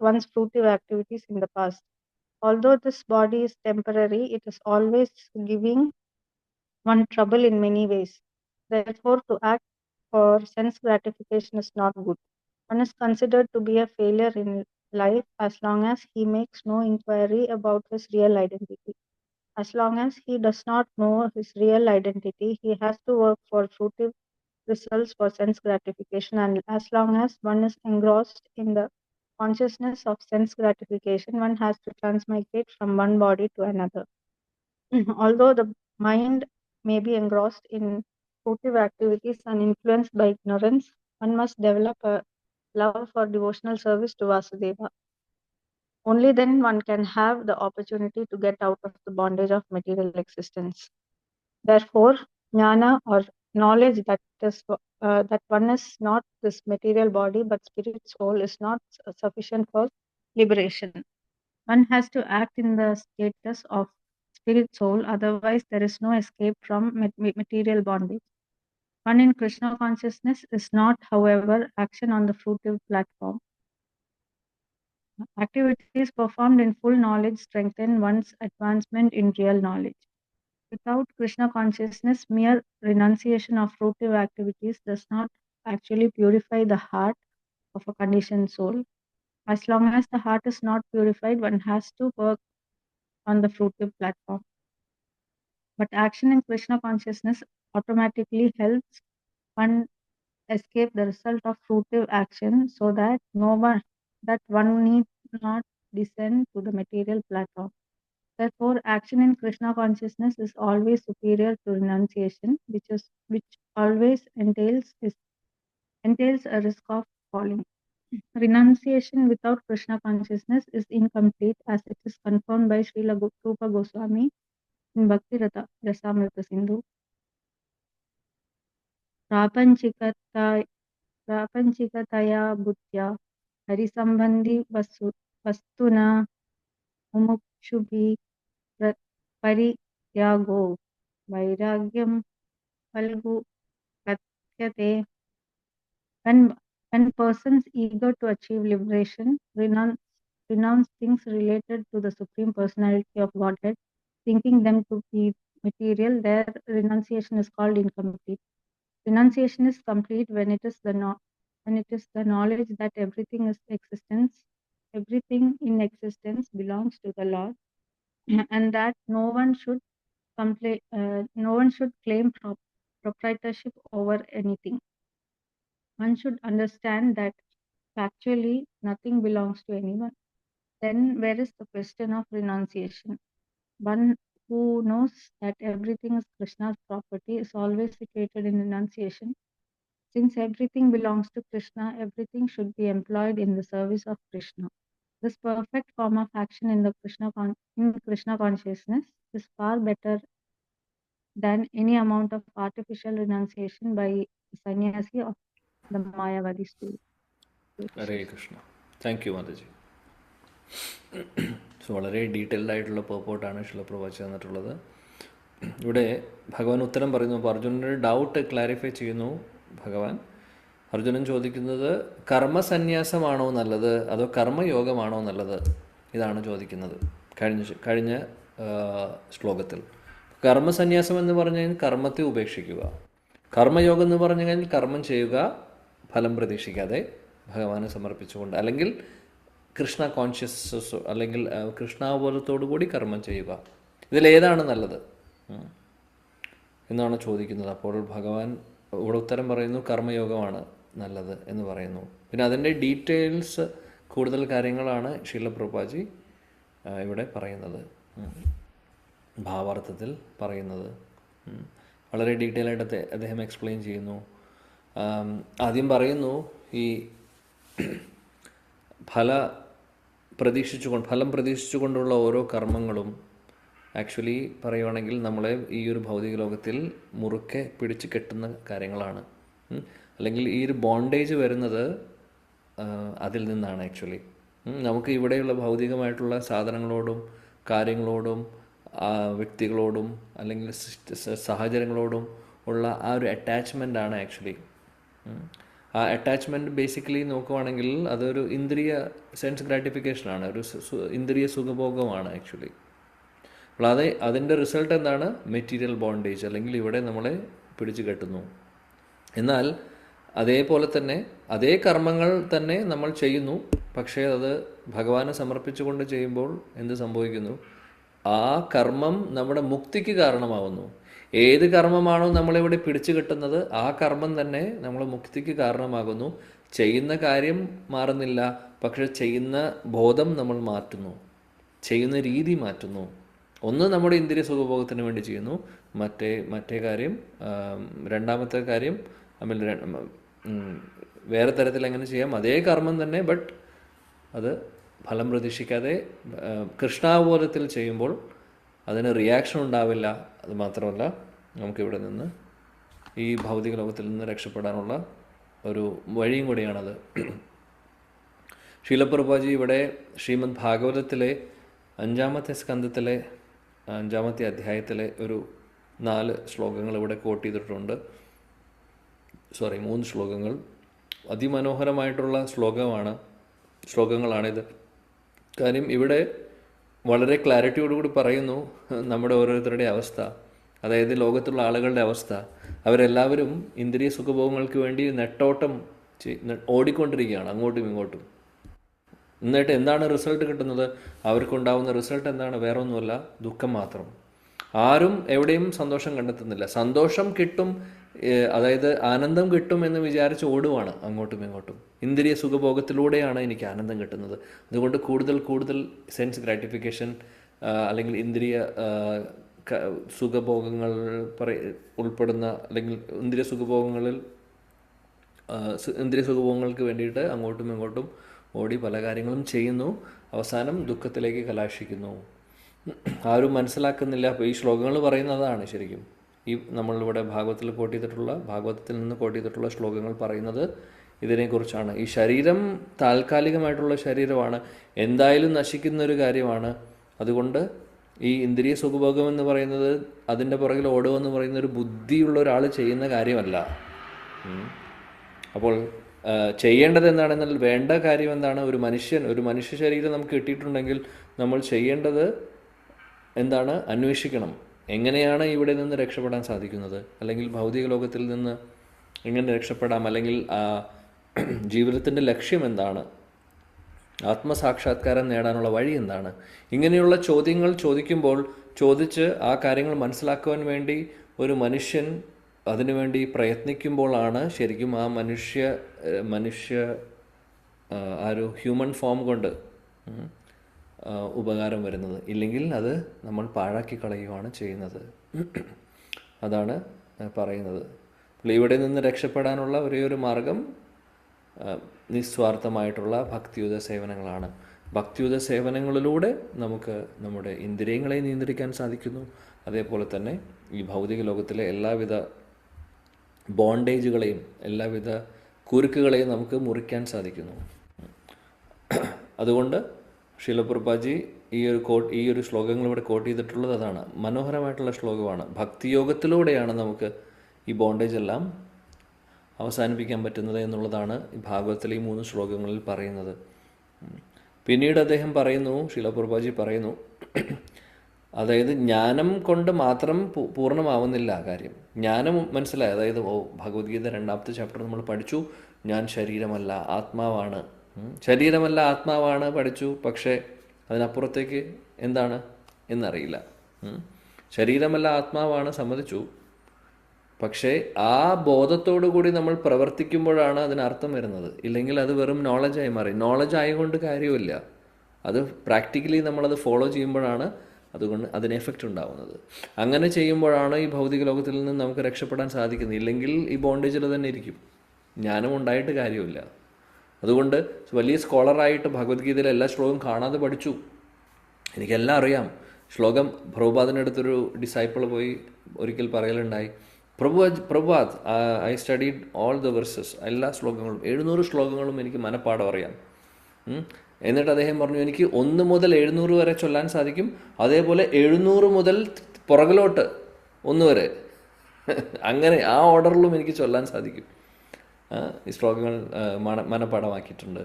one's fruitive activities in the past. Although this body is temporary, it is always giving one trouble in many ways. Therefore, to act for sense gratification is not good. One is considered to be a failure in life as long as he makes no inquiry about his real identity. As long as he does not know his real identity, he has to work for fruitive results for sense gratification, and as long as one is engrossed in the consciousness of sense gratification, one has to transmigrate from one body to another. Although the mind may be engrossed in fruitive activities and influenced by ignorance, one must develop a love for devotional service to Vasudeva. Only then one can have the opportunity to get out of the bondage of material existence. Therefore, jnana or knowledge that one is not this material body but spirit soul is not sufficient for liberation. One has to act in the status of spirit soul, otherwise there is no escape from material bondage. One in Krishna consciousness is not, however, action on the fruitive platform. Activities performed in full knowledge strengthen one's advancement in real knowledge. Without Krishna consciousness, mere renunciation of fruitive activities does not actually purify the heart of a conditioned soul. As long as the heart is not purified, one has to work on the fruitive platform. But action in Krishna consciousness automatically helps one escape the result of fruitive action, so that one need not descend to the material platform. Therefore, action in Krishna consciousness is always superior to renunciation, which always entails a risk of falling. Renunciation without Krishna consciousness is incomplete, as it is confirmed by Srila Rupa Goswami in Bhakti Rasamrita Sindhu. Prapanchikataya buddhya harisambandhi vastuna mumukshubhi parityago vairagyam falgu katyate. When persons eager to achieve liberation renounce things related to the Supreme Personality of Godhead, thinking them to be material, their renunciation is called incomplete. Renunciation is complete when it is the knowledge that everything in existence belongs to the Lord, and that no one should claim proprietorship over anything. One should understand that factually nothing belongs to anyone. Then where is the question of renunciation? One who knows that everything is Krishna's property is always situated in renunciation. Since everything belongs to Krishna, everything should be employed in the service of Krishna. This perfect form of action in Krishna consciousness is far better than any amount of artificial renunciation by sannyasi of the Mayavadi school. Hare Krishna. Thank U Mataji. So വളരെ ഡീറ്റെയിൽഡ് ആയിട്ടുള്ള പേർപ്പോർട്ടാണ് ശിലപ്രഭു തന്നിട്ടുള്ളത്. ഇവിടെ ഭഗവാൻ ഉത്തരം പറയുന്നു. അപ്പോൾ അർജുനൻ്റെ ഡൗട്ട് ക്ലാരിഫൈ ചെയ്യുന്നു ഭഗവാൻ. അർജുനൻ ചോദിക്കുന്നത് കർമ്മസന്യാസമാണോ നല്ലത് അതോ കർമ്മയോഗമാണോ നല്ലത്, ഇതാണ് ചോദിക്കുന്നത് കഴിഞ്ഞ ശ്ലോകത്തിൽ. കർമ്മസന്യാസം എന്ന് പറഞ്ഞു കഴിഞ്ഞാൽ കർമ്മത്തെ ഉപേക്ഷിക്കുക, കർമ്മയോഗം എന്ന് പറഞ്ഞു കഴിഞ്ഞാൽ കർമ്മം ചെയ്യുക ഫലം പ്രതീക്ഷിക്കാതെ ഭഗവാന് സമർപ്പിച്ചുകൊണ്ട്, അല്ലെങ്കിൽ കൃഷ്ണ കോൺഷ്യസ് അല്ലെങ്കിൽ കൃഷ്ണാബോധത്തോടു കൂടി കർമ്മം ചെയ്യുക. ഇതിലേതാണ് നല്ലത് എന്നാണ് ചോദിക്കുന്നത്. അപ്പോൾ ഭഗവാൻ ഇവിടെ ഉത്തരം പറയുന്നു കർമ്മയോഗമാണ് നല്ലത് എന്ന് പറയുന്നു. പിന്നെ അതിൻ്റെ ഡീറ്റെയിൽസ് കൂടുതൽ കാര്യങ്ങളാണ് ശീല പ്രഭുപാദി ഇവിടെ പറയുന്നത്, ഭാവാർത്ഥത്തിൽ പറയുന്നത്. വളരെ ഡീറ്റെയിൽ ആയിട്ട് അദ്ദേഹം എക്സ്പ്ലെയിൻ ചെയ്യുന്നു. ആദ്യം പറയുന്നു ഈ ഫലം പ്രതീക്ഷിച്ചുകൊണ്ടുള്ള ഓരോ കർമ്മങ്ങളും ആക്ച്വലി പറയുവാണെങ്കിൽ നമ്മളെ ഈ ഒരു ഭൗതിക ലോകത്തിൽ മുറുക്കെ പിടിച്ച് കെട്ടുന്ന കാര്യങ്ങളാണ്. അല്ലെങ്കിൽ ഈ ഒരു ബോണ്ടേജ് വരുന്നത് അതിൽ നിന്നാണ് ആക്ച്വലി. നമുക്ക് ഇവിടെയുള്ള ഭൗതികമായിട്ടുള്ള സാധനങ്ങളോടും കാര്യങ്ങളോടും വ്യക്തികളോടും അല്ലെങ്കിൽ സാഹചര്യങ്ങളോടും ഉള്ള ആ ഒരു അറ്റാച്ച്മെൻ്റാണ് ആക്ച്വലി. ആ അറ്റാച്ച്മെൻറ്റ് ബേസിക്കലി നോക്കുവാണെങ്കിൽ അതൊരു ഇന്ദ്രിയ സെൻസ് ഗ്രാറ്റിഫിക്കേഷനാണ്, ഒരു ഇന്ദ്രിയ സുഖഭോഗമാണ് ആക്ച്വലി. അപ്പോൾ അതിൻ്റെ റിസൾട്ട് എന്താണ്? മെറ്റീരിയൽ ബോണ്ടേജ്, അല്ലെങ്കിൽ ഇവിടെ നമ്മളെ പിടിച്ചു കെട്ടുന്നു. എന്നാൽ അതേപോലെ തന്നെ അതേ കർമ്മങ്ങൾ തന്നെ നമ്മൾ ചെയ്യുന്നു. പക്ഷേ അത് ഭഗവാന് സമർപ്പിച്ചുകൊണ്ട് ചെയ്യുമ്പോൾ എന്ത് സംഭവിക്കുന്നു? ആ കർമ്മം നമ്മുടെ മുക്തിക്ക് കാരണമാവുന്നു. ഏത് കർമ്മമാണോ നമ്മളിവിടെ പിടിച്ചു കിട്ടുന്നത്, ആ കർമ്മം തന്നെ നമ്മളെ മുക്തിക്ക് കാരണമാകുന്നു. ചെയ്യുന്ന കാര്യം മാറുന്നില്ല, പക്ഷെ ചെയ്യുന്ന ബോധം നമ്മൾ മാറ്റുന്നു, ചെയ്യുന്ന രീതി മാറ്റുന്നു. ഒന്ന് നമ്മുടെ ഇന്ദ്രിയ സുഖഭോഗത്തിന് വേണ്ടി ചെയ്യുന്നു, മറ്റേ കാര്യം രണ്ടാമത്തെ കാര്യം വേറെ തരത്തിൽ എങ്ങനെ ചെയ്യാം, അതേ കർമ്മം തന്നെ, ബട്ട് അത് ഫലം പ്രതീക്ഷിക്കാതെ കൃഷ്ണാവബോധത്തിൽ ചെയ്യുമ്പോൾ അതിന് റിയാക്ഷൻ ഉണ്ടാവില്ല. അത് മാത്രമല്ല, നമുക്കിവിടെ നിന്ന് ഈ ഭൗതിക ലോകത്തിൽ നിന്ന് രക്ഷപ്പെടാനുള്ള ഒരു വഴിയും കൂടിയാണത്. ശീലപ്രഭുജി ഇവിടെ ശ്രീമദ് ഭാഗവതത്തിലെ 5-ാമത്തെ സ്കന്ധത്തിലെ 5-ാമത്തെ അധ്യായത്തിലെ ഒരു 4 ശ്ലോകങ്ങൾ ഇവിടെ കോട്ട് ചെയ്തിട്ടുണ്ട്. 3 ശ്ലോകങ്ങൾ. അതിമനോഹരമായിട്ടുള്ള ശ്ലോകങ്ങളാണിത്. കാര്യം ഇവിടെ വളരെ ക്ലാരിറ്റിയോടുകൂടി പറയുന്നു നമ്മുടെ ഓരോരുത്തരുടെ അവസ്ഥ, അതായത് ലോകത്തുള്ള ആളുകളുടെ അവസ്ഥ. അവരെല്ലാവരും ഇന്ദ്രിയ സുഖഭോഗങ്ങൾക്ക് വേണ്ടി നെട്ടോട്ടം ഓടിക്കൊണ്ടിരിക്കുകയാണ് അങ്ങോട്ടും ഇങ്ങോട്ടും. എന്നിട്ട് എന്താണ് റിസൾട്ട് കിട്ടുന്നത്? അവർക്കുണ്ടാവുന്ന റിസൾട്ട് എന്താണ്? വേറെ ഒന്നുമല്ല, ദുഃഖം മാത്രം. ആരും എവിടെയും സന്തോഷം കണ്ടെത്തുന്നില്ല. സന്തോഷം കിട്ടും, അതായത് ആനന്ദം കിട്ടും എന്ന് വിചാരിച്ച് ഓടുവാണ് അങ്ങോട്ടും ഇങ്ങോട്ടും. ഇന്ദ്രിയ സുഖഭോഗത്തിലൂടെയാണ് എനിക്ക് ആനന്ദം കിട്ടുന്നത്, അതുകൊണ്ട് കൂടുതൽ സെൻസ് ഗ്രാറ്റിഫിക്കേഷൻ അല്ലെങ്കിൽ ഇന്ദ്രിയ സുഖഭോഗങ്ങൾ ഉൾപ്പെടുന്ന, അല്ലെങ്കിൽ ഇന്ദ്രിയ സുഖഭോഗങ്ങൾക്ക് വേണ്ടിയിട്ട് അങ്ങോട്ടും ഇങ്ങോട്ടും ഓടി പല കാര്യങ്ങളും ചെയ്യുന്നു. അവസാനം ദുഃഖത്തിലേക്ക് കലാശിക്കുന്നു. ആരും മനസ്സിലാക്കുന്നില്ല. അപ്പോൾ ഈ ശ്ലോകങ്ങൾ പറയുന്നതാണ് ശരിക്കും. ഈ നമ്മളിവിടെ ഭാഗവതത്തിൽ നിന്ന് കോട്ട് ചെയ്തിട്ടുള്ള ശ്ലോകങ്ങൾ പറയുന്നത് ഇതിനെക്കുറിച്ചാണ്. ഈ ശരീരം താൽക്കാലികമായിട്ടുള്ള ശരീരമാണ്, എന്തായാലും നശിക്കുന്ന ഒരു കാര്യമാണ്. അതുകൊണ്ട് ഈ ഇന്ദ്രിയ സുഖഭോഗം എന്ന് പറയുന്നത്, അതിൻ്റെ പുറകിൽ ഓടുമെന്ന് പറയുന്ന ഒരു ബുദ്ധിയുള്ള ഒരാൾ ചെയ്യുന്ന കാര്യമല്ല. അപ്പോൾ ചെയ്യേണ്ടത് എന്താണെന്നാൽ, വേണ്ട കാര്യം എന്താണ്? ഒരു മനുഷ്യ ശരീരം നമുക്ക് കിട്ടിയിട്ടുണ്ടെങ്കിൽ നമ്മൾ ചെയ്യേണ്ടത് എന്താണ്? അന്വേഷിക്കണം. എങ്ങനെയാണ് ഇവിടെ നിന്ന് രക്ഷപ്പെടാൻ സാധിക്കുന്നത്, അല്ലെങ്കിൽ ഭൗതിക ലോകത്തിൽ നിന്ന് എങ്ങനെ രക്ഷപ്പെടാം, അല്ലെങ്കിൽ ജീവിതത്തിൻ്റെ ലക്ഷ്യം എന്താണ്, ആത്മസാക്ഷാത്കാരം നേടാനുള്ള വഴി എന്താണ്? ഇങ്ങനെയുള്ള ചോദ്യങ്ങൾ ചോദിച്ച് ആ കാര്യങ്ങൾ മനസ്സിലാക്കുവാൻ വേണ്ടി ഒരു മനുഷ്യൻ അതിനുവേണ്ടി പ്രയത്നിക്കുമ്പോഴാണ് ശരിക്കും ആ മനുഷ്യ ഒരു ഹ്യൂമൻ ഫോം കൊണ്ട് ഉപകാരം വരുന്നത്. ഇല്ലെങ്കിൽ അത് നമ്മൾ പാഴാക്കി കളയുകയാണ് ചെയ്യുന്നത്. അതാണ് പറയുന്നത്. ഇവിടെ നിന്ന് രക്ഷപ്പെടാനുള്ള ഒരേ ഒരു മാർഗം നിസ്വാർത്ഥമായിട്ടുള്ള ഭക്തിയുത സേവനങ്ങളാണ്. ഭക്തിയുത സേവനങ്ങളിലൂടെ നമുക്ക് നമ്മുടെ ഇന്ദ്രിയങ്ങളെ നിയന്ത്രിക്കാൻ സാധിക്കുന്നു. അതേപോലെ തന്നെ ഈ ഭൗതിക ലോകത്തിലെ എല്ലാവിധ ബോണ്ടേജുകളെയും എല്ലാവിധ കുരുക്കുകളെയും നമുക്ക് മുറിക്കാൻ സാധിക്കുന്നു. അതുകൊണ്ട് ശീലപ്രഭുജി ഈ ഒരു ശ്ലോകങ്ങൾ ഇവിടെ കോട്ട് ചെയ്തിട്ടുള്ളത് അതാണ്. മനോഹരമായിട്ടുള്ള ശ്ലോകമാണ്. ഭക്തിയോഗത്തിലൂടെയാണ് നമുക്ക് ഈ ബോണ്ടേജ് എല്ലാം അവസാനിപ്പിക്കാൻ പറ്റുന്നത് എന്നുള്ളതാണ് ഈ ഭാഗവതത്തിലെ ഈ 3 ശ്ലോകങ്ങളിൽ പറയുന്നത്. പിന്നീട് അദ്ദേഹം പറയുന്നു, ശീലപ്രഭുജി പറയുന്നു, അതായത് ജ്ഞാനം കൊണ്ട് മാത്രം പൂർണ്ണമാവുന്നില്ല കാര്യം. ജ്ഞാനം മനസ്സിലായി, അതായത് ഭഗവത്ഗീത 2-ാമത്തെ ചാപ്റ്റർ നമ്മൾ പഠിച്ചു, ഞാൻ ശരീരമല്ല ആത്മാവാണ്, ശരീരമല്ല ആത്മാവാണ് പഠിച്ചു. പക്ഷേ അതിനപ്പുറത്തേക്ക് എന്താണ് എന്നറിയില്ല. ശരീരമല്ല ആത്മാവാണ് സമ്മതിച്ചു, പക്ഷേ ആ ബോധത്തോടു കൂടി നമ്മൾ പ്രവർത്തിക്കുമ്പോഴാണ് അതിനർത്ഥം വരുന്നത്. ഇല്ലെങ്കിൽ അത് വെറും നോളജായി മാറി. നോളജ് ആയതുകൊണ്ട് കാര്യമില്ല, അത് പ്രാക്ടിക്കലി നമ്മളത് ഫോളോ ചെയ്യുമ്പോഴാണ് അതുകൊണ്ട് അതിന് എഫക്റ്റ് ഉണ്ടാവുന്നത്. അങ്ങനെ ചെയ്യുമ്പോഴാണ് ഈ ഭൗതിക ലോകത്തിൽ നിന്ന് നമുക്ക് രക്ഷപ്പെടാൻ സാധിക്കുന്നത്. ഇല്ലെങ്കിൽ ഈ ബോണ്ടേജിൽ തന്നെ ഇരിക്കും, ജ്ഞാനം ഉണ്ടായിട്ട് കാര്യമില്ല. അതുകൊണ്ട് വലിയ സ്കോളറായിട്ട് ഭഗവത്ഗീതയിലെ എല്ലാ ശ്ലോകം കാണാതെ പഠിച്ചു, എനിക്കെല്ലാം അറിയാം. ശ്ലോകം പ്രഭുപാദിൻ്റെ അടുത്തൊരു ഡിസൈപ്പിൾ പോയി ഒരിക്കൽ പറയലുണ്ടായി, Prabhupad I studied all the verses, എല്ലാ ശ്ലോകങ്ങളും 700 ശ്ലോകങ്ങളും എനിക്ക് മനപ്പാടം അറിയാം. എന്നിട്ട് അദ്ദേഹം പറഞ്ഞു, എനിക്ക് 1 മുതൽ 700 വരെ ചൊല്ലാൻ സാധിക്കും, അതേപോലെ 700 മുതൽ പുറകിലോട്ട് 1 വരെ, അങ്ങനെ ആ ഓർഡറിലും എനിക്ക് ചൊല്ലാൻ സാധിക്കും. ഈ ശ്ലോകങ്ങൾ മനപ്പാടമാക്കിയിട്ടുണ്ട്.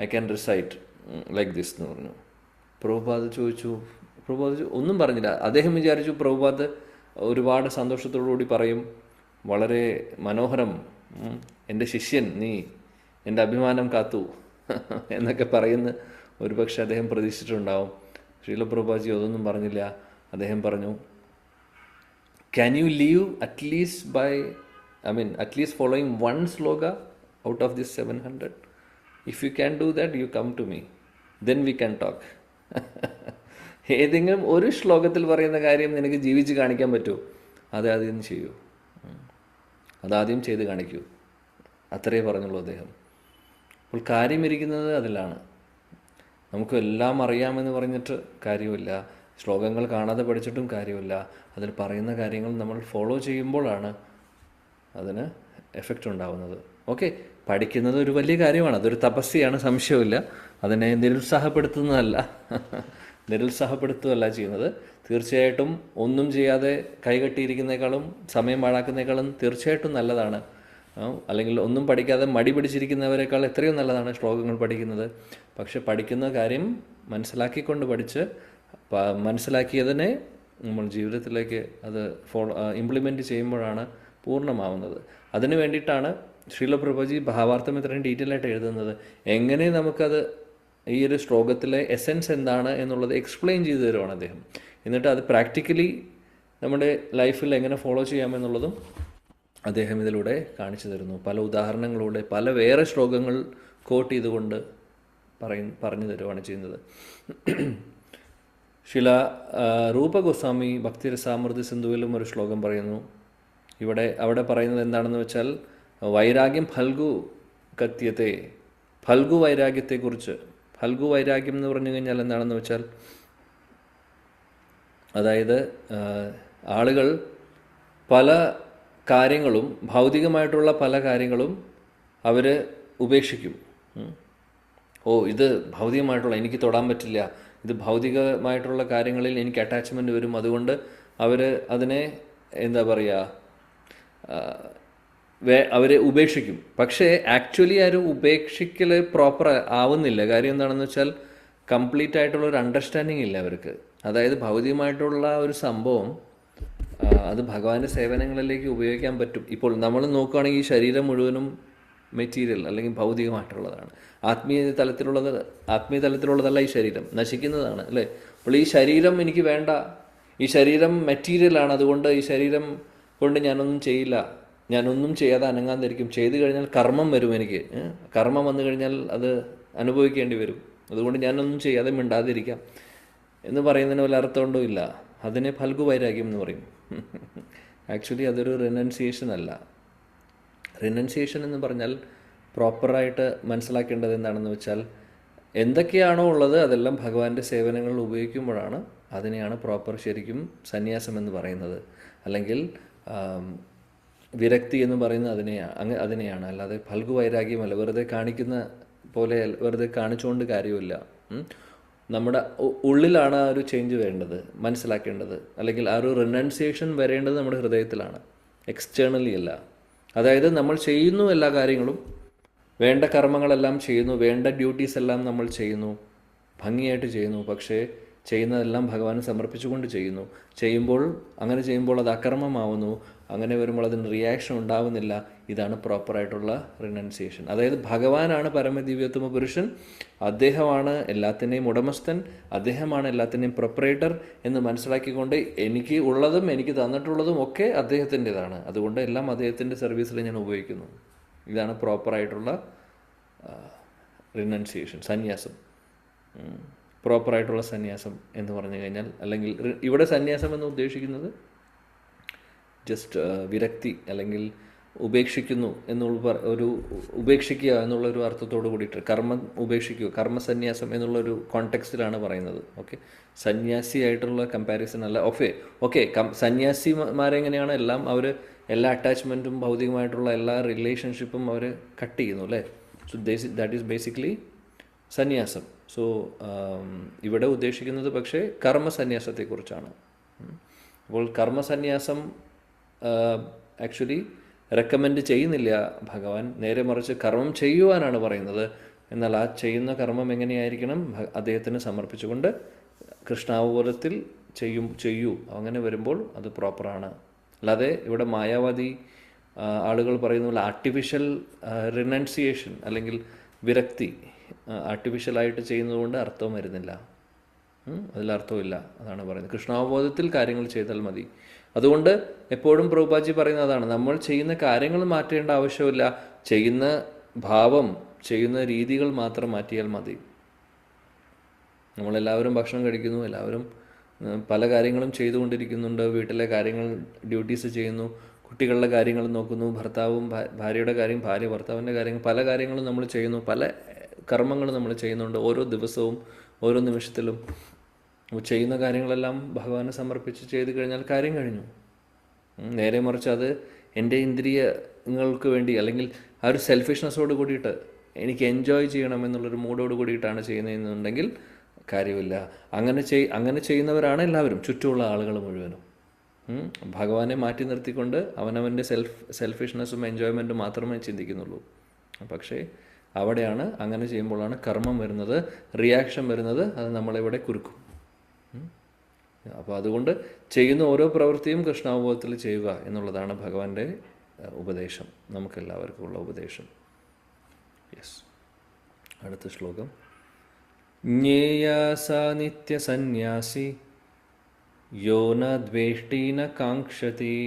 I can recite like this എന്ന് പറഞ്ഞു. പ്രഭുപാദ് ചോദിച്ചു, പ്രഭുപാദ് ഒന്നും പറഞ്ഞില്ല. അദ്ദേഹം വിചാരിച്ചു പ്രഭുപാദ് ഒരുപാട് സന്തോഷത്തോടുകൂടി പറയും, വളരെ മനോഹരം, എൻ്റെ ശിഷ്യൻ നീ, എൻ്റെ അഭിമാനം കാത്തു എന്നൊക്കെ പറയുന്ന ഒരുപക്ഷെ അദ്ദേഹം പ്രതീക്ഷിച്ചിട്ടുണ്ടാവും. ശ്രീല പ്രഭുപാദി അതൊന്നും പറഞ്ഞില്ല. അദ്ദേഹം പറഞ്ഞു, can you leave at least following one shloka out of this 700? If you can do that, you come to me, then we can talk. ഏതെങ്കിലും ഒരു ശ്ലോകത്തിൽ പറയുന്ന കാര്യം നിനക്ക് ജീവിച്ച് കാണിക്കാൻ പറ്റുമോ? അതാദ്യം ചെയ്യൂ, അതാദ്യം ചെയ്ത് കാണിക്കൂ. അത്രയേ പറഞ്ഞുള്ളൂ അദ്ദേഹം. അപ്പോൾ കാര്യമിരിക്കുന്നത് അതിലാണ്. നമുക്ക് എല്ലാം അറിയാമെന്ന് പറഞ്ഞിട്ട് കാര്യമില്ല, ശ്ലോകങ്ങൾ കാണാതെ പഠിച്ചിട്ടും കാര്യമില്ല. അതിൽ പറയുന്ന കാര്യങ്ങൾ നമ്മൾ ഫോളോ ചെയ്യുമ്പോഴാണ് അതിന് എഫക്റ്റ് ഉണ്ടാവുന്നത്. ഓക്കെ, പഠിക്കുന്നത് ഒരു വലിയ കാര്യമാണ്, അതൊരു തപസ്യയാണ്, സംശയമില്ല. അതിനെ നിരുത്സാഹപ്പെടുത്തുകയല്ല ചെയ്യുന്നത്. തീർച്ചയായിട്ടും ഒന്നും ചെയ്യാതെ കൈകെട്ടിയിരിക്കുന്നേക്കാളും സമയം പാഴാക്കുന്നേക്കാളും തീർച്ചയായിട്ടും നല്ലതാണ്. അല്ലെങ്കിൽ ഒന്നും പഠിക്കാതെ മടി പിടിച്ചിരിക്കുന്നവരെക്കാൾ എത്രയോ നല്ലതാണ് ശ്ലോകങ്ങൾ പഠിക്കുന്നത്. പക്ഷെ പഠിക്കുന്ന കാര്യം മനസ്സിലാക്കിക്കൊണ്ട് പഠിച്ച് മനസ്സിലാക്കിയതിനെ നമ്മൾ ജീവിതത്തിലേക്ക് അത് ഇംപ്ലിമെൻറ്റ് ചെയ്യുമ്പോഴാണ് പൂർണ്ണമാവുന്നത്. അതിനു വേണ്ടിയിട്ടാണ് ശ്രീല പ്രഭുജി ഭാവാർത്ഥം ഇത്രയും ഡീറ്റെയിൽ ആയിട്ട് എഴുതുന്നത്. എങ്ങനെ നമുക്കത് ഈ ഒരു ശ്ലോകത്തിലെ എസെൻസ് എന്താണ് എന്നുള്ളത് എക്സ്പ്ലെയിൻ ചെയ്തു തരുവാണ് അദ്ദേഹം. എന്നിട്ട് അത് പ്രാക്ടിക്കലി നമ്മുടെ ലൈഫിൽ എങ്ങനെ ഫോളോ ചെയ്യാമെന്നുള്ളതും അദ്ദേഹം ഇതിലൂടെ കാണിച്ചു തരുന്നു. പല ഉദാഹരണങ്ങളിലൂടെ പല വേറെ ശ്ലോകങ്ങൾ കോട്ട് ചെയ്തുകൊണ്ട് പറഞ്ഞു തരുവാണ് ചെയ്യുന്നത്. ശില രൂപഗോസ്വാമി ഭക്തിരസാമൃതി സിന്ധുവിലും ഒരു ശ്ലോകം പറയുന്നു. അവിടെ പറയുന്നത് എന്താണെന്ന് വെച്ചാൽ, വൈരാഗ്യം ഫൽഗു കത്യത്തെ, ഫൽഗു വൈരാഗ്യത്തെക്കുറിച്ച്. ഫൽഗു വൈരാഗ്യം എന്ന് പറഞ്ഞു കഴിഞ്ഞാൽ എന്താണെന്ന് വെച്ചാൽ, അതായത് ആളുകൾ പല കാര്യങ്ങളും, ഭൗതികമായിട്ടുള്ള പല കാര്യങ്ങളും അവർ ഉപേക്ഷിക്കും. ഇത് ഭൗതികമായിട്ടുള്ള, എനിക്ക് തൊടാൻ പറ്റില്ല, ഇത് ഭൗതികമായിട്ടുള്ള കാര്യങ്ങളിൽ എനിക്ക് അറ്റാച്ച്മെൻറ്റ് വരും, അതുകൊണ്ട് അവർ അതിനെ എന്താ പറയുക, അവരെ ഉപേക്ഷിക്കും. പക്ഷേ ആക്ച്വലി ആ ഒരു ഉപേക്ഷിക്കൽ പ്രോപ്പർ ആവുന്നില്ല. കാര്യം എന്താണെന്ന് വെച്ചാൽ, കംപ്ലീറ്റ് ആയിട്ടുള്ള ഒരു അണ്ടർസ്റ്റാൻഡിങ് ഇല്ല അവർക്ക്. അതായത് ഭൗതികമായിട്ടുള്ള ഒരു സംഭവം അത് ഭഗവാന്റെ സേവനങ്ങളിലേക്ക് ഉപയോഗിക്കാൻ പറ്റും. ഇപ്പോൾ നമ്മൾ നോക്കുകയാണെങ്കിൽ ഈ ശരീരം മുഴുവനും മെറ്റീരിയൽ അല്ലെങ്കിൽ ഭൗതികമായിട്ടുള്ളതാണ്. ആത്മീയ തലത്തിലുള്ളതല്ല ഈ ശരീരം, നശിക്കുന്നതാണ് അല്ലേ. അപ്പോൾ ഈ ശരീരം എനിക്ക് വേണ്ട, ഈ ശരീരം മെറ്റീരിയലാണ്, അതുകൊണ്ട് ഈ ശരീരം കൊണ്ട് ഞാനൊന്നും ചെയ്യില്ല, ഞാനൊന്നും ചെയ്യാതെ അനങ്ങാൻ ധരിക്കും. ചെയ്തു കഴിഞ്ഞാൽ കർമ്മം വരും, എനിക്ക് കർമ്മം വന്നു കഴിഞ്ഞാൽ അത് അനുഭവിക്കേണ്ടി വരും, അതുകൊണ്ട് ഞാനൊന്നും ചെയ്യാതെ മിണ്ടാതിരിക്കാം എന്ന് പറയുന്നതിന് വല്ല അർത്ഥമുണ്ടോ? ഇല്ല. അതിനെ ഫൽഗു വൈരാഗ്യം എന്ന് പറയും. ആക്ച്വലി അതൊരു റിനൗൺസിയേഷൻ അല്ല. റിനൗൺസിയേഷൻ എന്ന് പറഞ്ഞാൽ പ്രോപ്പറായിട്ട് മനസ്സിലാക്കേണ്ടത് എന്താണെന്ന് വെച്ചാൽ, എന്തൊക്കെയാണോ ഉള്ളത് അതെല്ലാം ഭഗവാന്റെ സേവനങ്ങളിൽ ഉപയോഗിക്കുമ്പോഴാണ് അതിനെയാണ് പ്രോപ്പർ ശരിക്കും സന്യാസം എന്ന് പറയുന്നത്. അല്ലെങ്കിൽ വിരക്തി എന്ന് പറയുന്നത് അതിനെയാണ്. അല്ലാതെ ഫൽഗു വൈരാഗ്യമല്ല. വെറുതെ കാണിക്കുന്ന പോലെ വെറുതെ കാണിച്ചുകൊണ്ട് കാര്യമില്ല. നമ്മുടെ ഉള്ളിലാണ് ആ ഒരു ചേഞ്ച് വേണ്ടത്, മനസ്സിലാക്കേണ്ടത്. അല്ലെങ്കിൽ ആ ഒരു റിനൗൺസിയേഷൻ വരേണ്ടത് നമ്മുടെ ഹൃദയത്തിലാണ്, എക്സ്റ്റേണലി അല്ല. അതായത് നമ്മൾ ചെയ്യുന്നു എല്ലാ കാര്യങ്ങളും, വേണ്ട കർമ്മങ്ങളെല്ലാം ചെയ്യുന്നു, വേണ്ട ഡ്യൂട്ടീസ് എല്ലാം നമ്മൾ ചെയ്യുന്നു, ഭംഗിയായിട്ട് ചെയ്യുന്നു. പക്ഷേ ചെയ്യുന്നതെല്ലാം ഭഗവാന് സമർപ്പിച്ചുകൊണ്ട് അങ്ങനെ ചെയ്യുമ്പോൾ അത് അകർമ്മമാവുന്നു. അങ്ങനെ വരുമ്പോൾ അതിന് റിയാക്ഷൻ ഉണ്ടാവുന്നില്ല. ഇതാണ് പ്രോപ്പറായിട്ടുള്ള റിനൗൺസിയേഷൻ. അതായത് ഭഗവാനാണ് പരമദിവ്യോത്തമ പുരുഷൻ, അദ്ദേഹമാണ് എല്ലാത്തിനെയും ഉടമസ്ഥൻ, അദ്ദേഹമാണ് എല്ലാത്തിനെയും പ്രൊപ്പറേറ്റർ എന്ന് മനസ്സിലാക്കിക്കൊണ്ട് എനിക്ക് ഉള്ളതും എനിക്ക് തന്നിട്ടുള്ളതും ഒക്കെ അദ്ദേഹത്തിൻ്റെതാണ്, അതുകൊണ്ട് എല്ലാം അദ്ദേഹത്തിൻ്റെ സർവീസിൽ ഞാൻ ഉപയോഗിക്കുന്നു. ഇതാണ് പ്രോപ്പറായിട്ടുള്ള റിനൗൺസിയേഷൻ, സന്യാസം. പ്രോപ്പറായിട്ടുള്ള സന്യാസം എന്ന് പറഞ്ഞു കഴിഞ്ഞാൽ, അല്ലെങ്കിൽ ഇവിടെ സന്യാസം എന്ന് ഉദ്ദേശിക്കുന്നത് ജസ്റ്റ് വിരക്തി അല്ലെങ്കിൽ ഉപേക്ഷിക്കുന്നു ഉപേക്ഷിക്കുക എന്നുള്ളൊരു അർത്ഥത്തോട് കൂടിയിട്ട് കർമ്മം ഉപേക്ഷിക്കുക, കർമ്മസന്യാസം എന്നുള്ളൊരു കോണ്ടെക്സ്റ്റിലാണ് പറയുന്നത്. ഓക്കെ, സന്യാസിയായിട്ടുള്ള കമ്പാരിസൺ അല്ല. ഓക്കെ സന്യാസിമാരെങ്ങനെയാണ് എല്ലാം അവർ എല്ലാ അറ്റാച്ച്മെൻറ്റും ഭൗതികമായിട്ടുള്ള എല്ലാ റിലേഷൻഷിപ്പും അവർ കട്ട് ചെയ്യുന്നു അല്ലേ. സോ ദാറ്റ് ഈസ് ബേസിക്കലി സന്യാസം. സോ ഇവിടെ ഉദ്ദേശിക്കുന്നത് പക്ഷേ കർമ്മസന്യാസത്തെക്കുറിച്ചാണ്. അപ്പോൾ കർമ്മസന്യാസം ആക്ച്വലി റെക്കമെൻഡ് ചെയ്യുന്നില്ല ഭഗവാൻ, നേരെ മറിച്ച് കർമ്മം ചെയ്യുവാനാണ് പറയുന്നത്. എന്നാൽ ആ ചെയ്യുന്ന കർമ്മം എങ്ങനെയായിരിക്കണം? അദ്ദേഹത്തിന് സമർപ്പിച്ചുകൊണ്ട് കൃഷ്ണാവബോധത്തിൽ ചെയ്യൂ. അങ്ങനെ വരുമ്പോൾ അത് പ്രോപ്പറാണ്. അല്ലാതെ ഇവിടെ മായാവാദി ആളുകൾ പറയുന്ന പോലെ ആർട്ടിഫിഷ്യൽ റിനൗൺസിയേഷൻ അല്ലെങ്കിൽ വിരക്തി ആർട്ടിഫിഷ്യലായിട്ട് ചെയ്യുന്നതുകൊണ്ട് അർത്ഥം വരുന്നില്ല, അതിലർത്ഥമില്ല. അതാണ് പറയുന്നത്. കൃഷ്ണാവബോധത്തിൽ കാര്യങ്ങൾ ചെയ്താൽ മതി. അതുകൊണ്ട് എപ്പോഴും പ്രഭുപാദജി പറയുന്നത് അതാണ്, നമ്മൾ ചെയ്യുന്ന കാര്യങ്ങൾ മാറ്റേണ്ട ആവശ്യമില്ല, ചെയ്യുന്ന ഭാവം, ചെയ്യുന്ന രീതികൾ മാത്രം മാറ്റിയാൽ മതി. നമ്മളെല്ലാവരും ഭക്ഷണം കഴിക്കുന്നു, എല്ലാവരും പല കാര്യങ്ങളും ചെയ്തുകൊണ്ടിരിക്കുന്നുണ്ട്, വീട്ടിലെ കാര്യങ്ങൾ ഡ്യൂട്ടീസ് ചെയ്യുന്നു, കുട്ടികളുടെ കാര്യങ്ങൾ നോക്കുന്നു, ഭർത്താവും ഭാര്യയുടെ കാര്യം, ഭാര്യ ഭർത്താവിൻ്റെ കാര്യങ്ങൾ, പല കാര്യങ്ങളും നമ്മൾ ചെയ്യുന്നു, പല കർമ്മങ്ങളും നമ്മൾ ചെയ്യുന്നുണ്ട് ഓരോ ദിവസവും ഓരോ നിമിഷത്തിലും. ചെയ്യുന്ന കാര്യങ്ങളെല്ലാം ഭഗവാനെ സമർപ്പിച്ച് ചെയ്ത് കഴിഞ്ഞാൽ കാര്യം കഴിഞ്ഞു. നേരെ മറിച്ച് അത് എൻ്റെ ഇന്ദ്രിയങ്ങൾക്ക് വേണ്ടി അല്ലെങ്കിൽ ആ ഒരു സെൽഫിഷ്നെസ്സോട് കൂടിയിട്ട് എനിക്ക് എൻജോയ് ചെയ്യണമെന്നുള്ളൊരു മൂഡോട് കൂടിയിട്ടാണ് ചെയ്യുന്നതെന്നുണ്ടെങ്കിൽ കാര്യമില്ല. അങ്ങനെ ചെയ്യുന്നവരാണ് എല്ലാവരും, ചുറ്റുമുള്ള ആളുകൾ മുഴുവനും. ഭഗവാനെ മാറ്റി നിർത്തിക്കൊണ്ട് അവനവൻ്റെ സെൽഫിഷ്നെസ്സും എൻജോയ്മെൻറ്റും മാത്രമേ ചിന്തിക്കുന്നുള്ളൂ. പക്ഷേ അവിടെയാണ്, അങ്ങനെ ചെയ്യുമ്പോഴാണ് കർമ്മം വരുന്നത്, റിയാക്ഷൻ വരുന്നത്. അത് നമ്മളിവിടെ കുരുക്കും. അപ്പോൾ അതുകൊണ്ട് ചെയ്യുന്ന ഓരോ പ്രവൃത്തിയും കൃഷ്ണാവബോധത്തിൽ ചെയ്യുക എന്നുള്ളതാണ് ഭഗവാന്റെ ഉപദേശം, നമുക്കെല്ലാവർക്കും ഉള്ള ഉപദേശം. യെസ്, അടുത്ത ശ്ലോകം. ജ്ഞേയാസ നിത്യസന്യാസി യോ ന ദ്വേഷ്ടി ന കാംക്ഷതി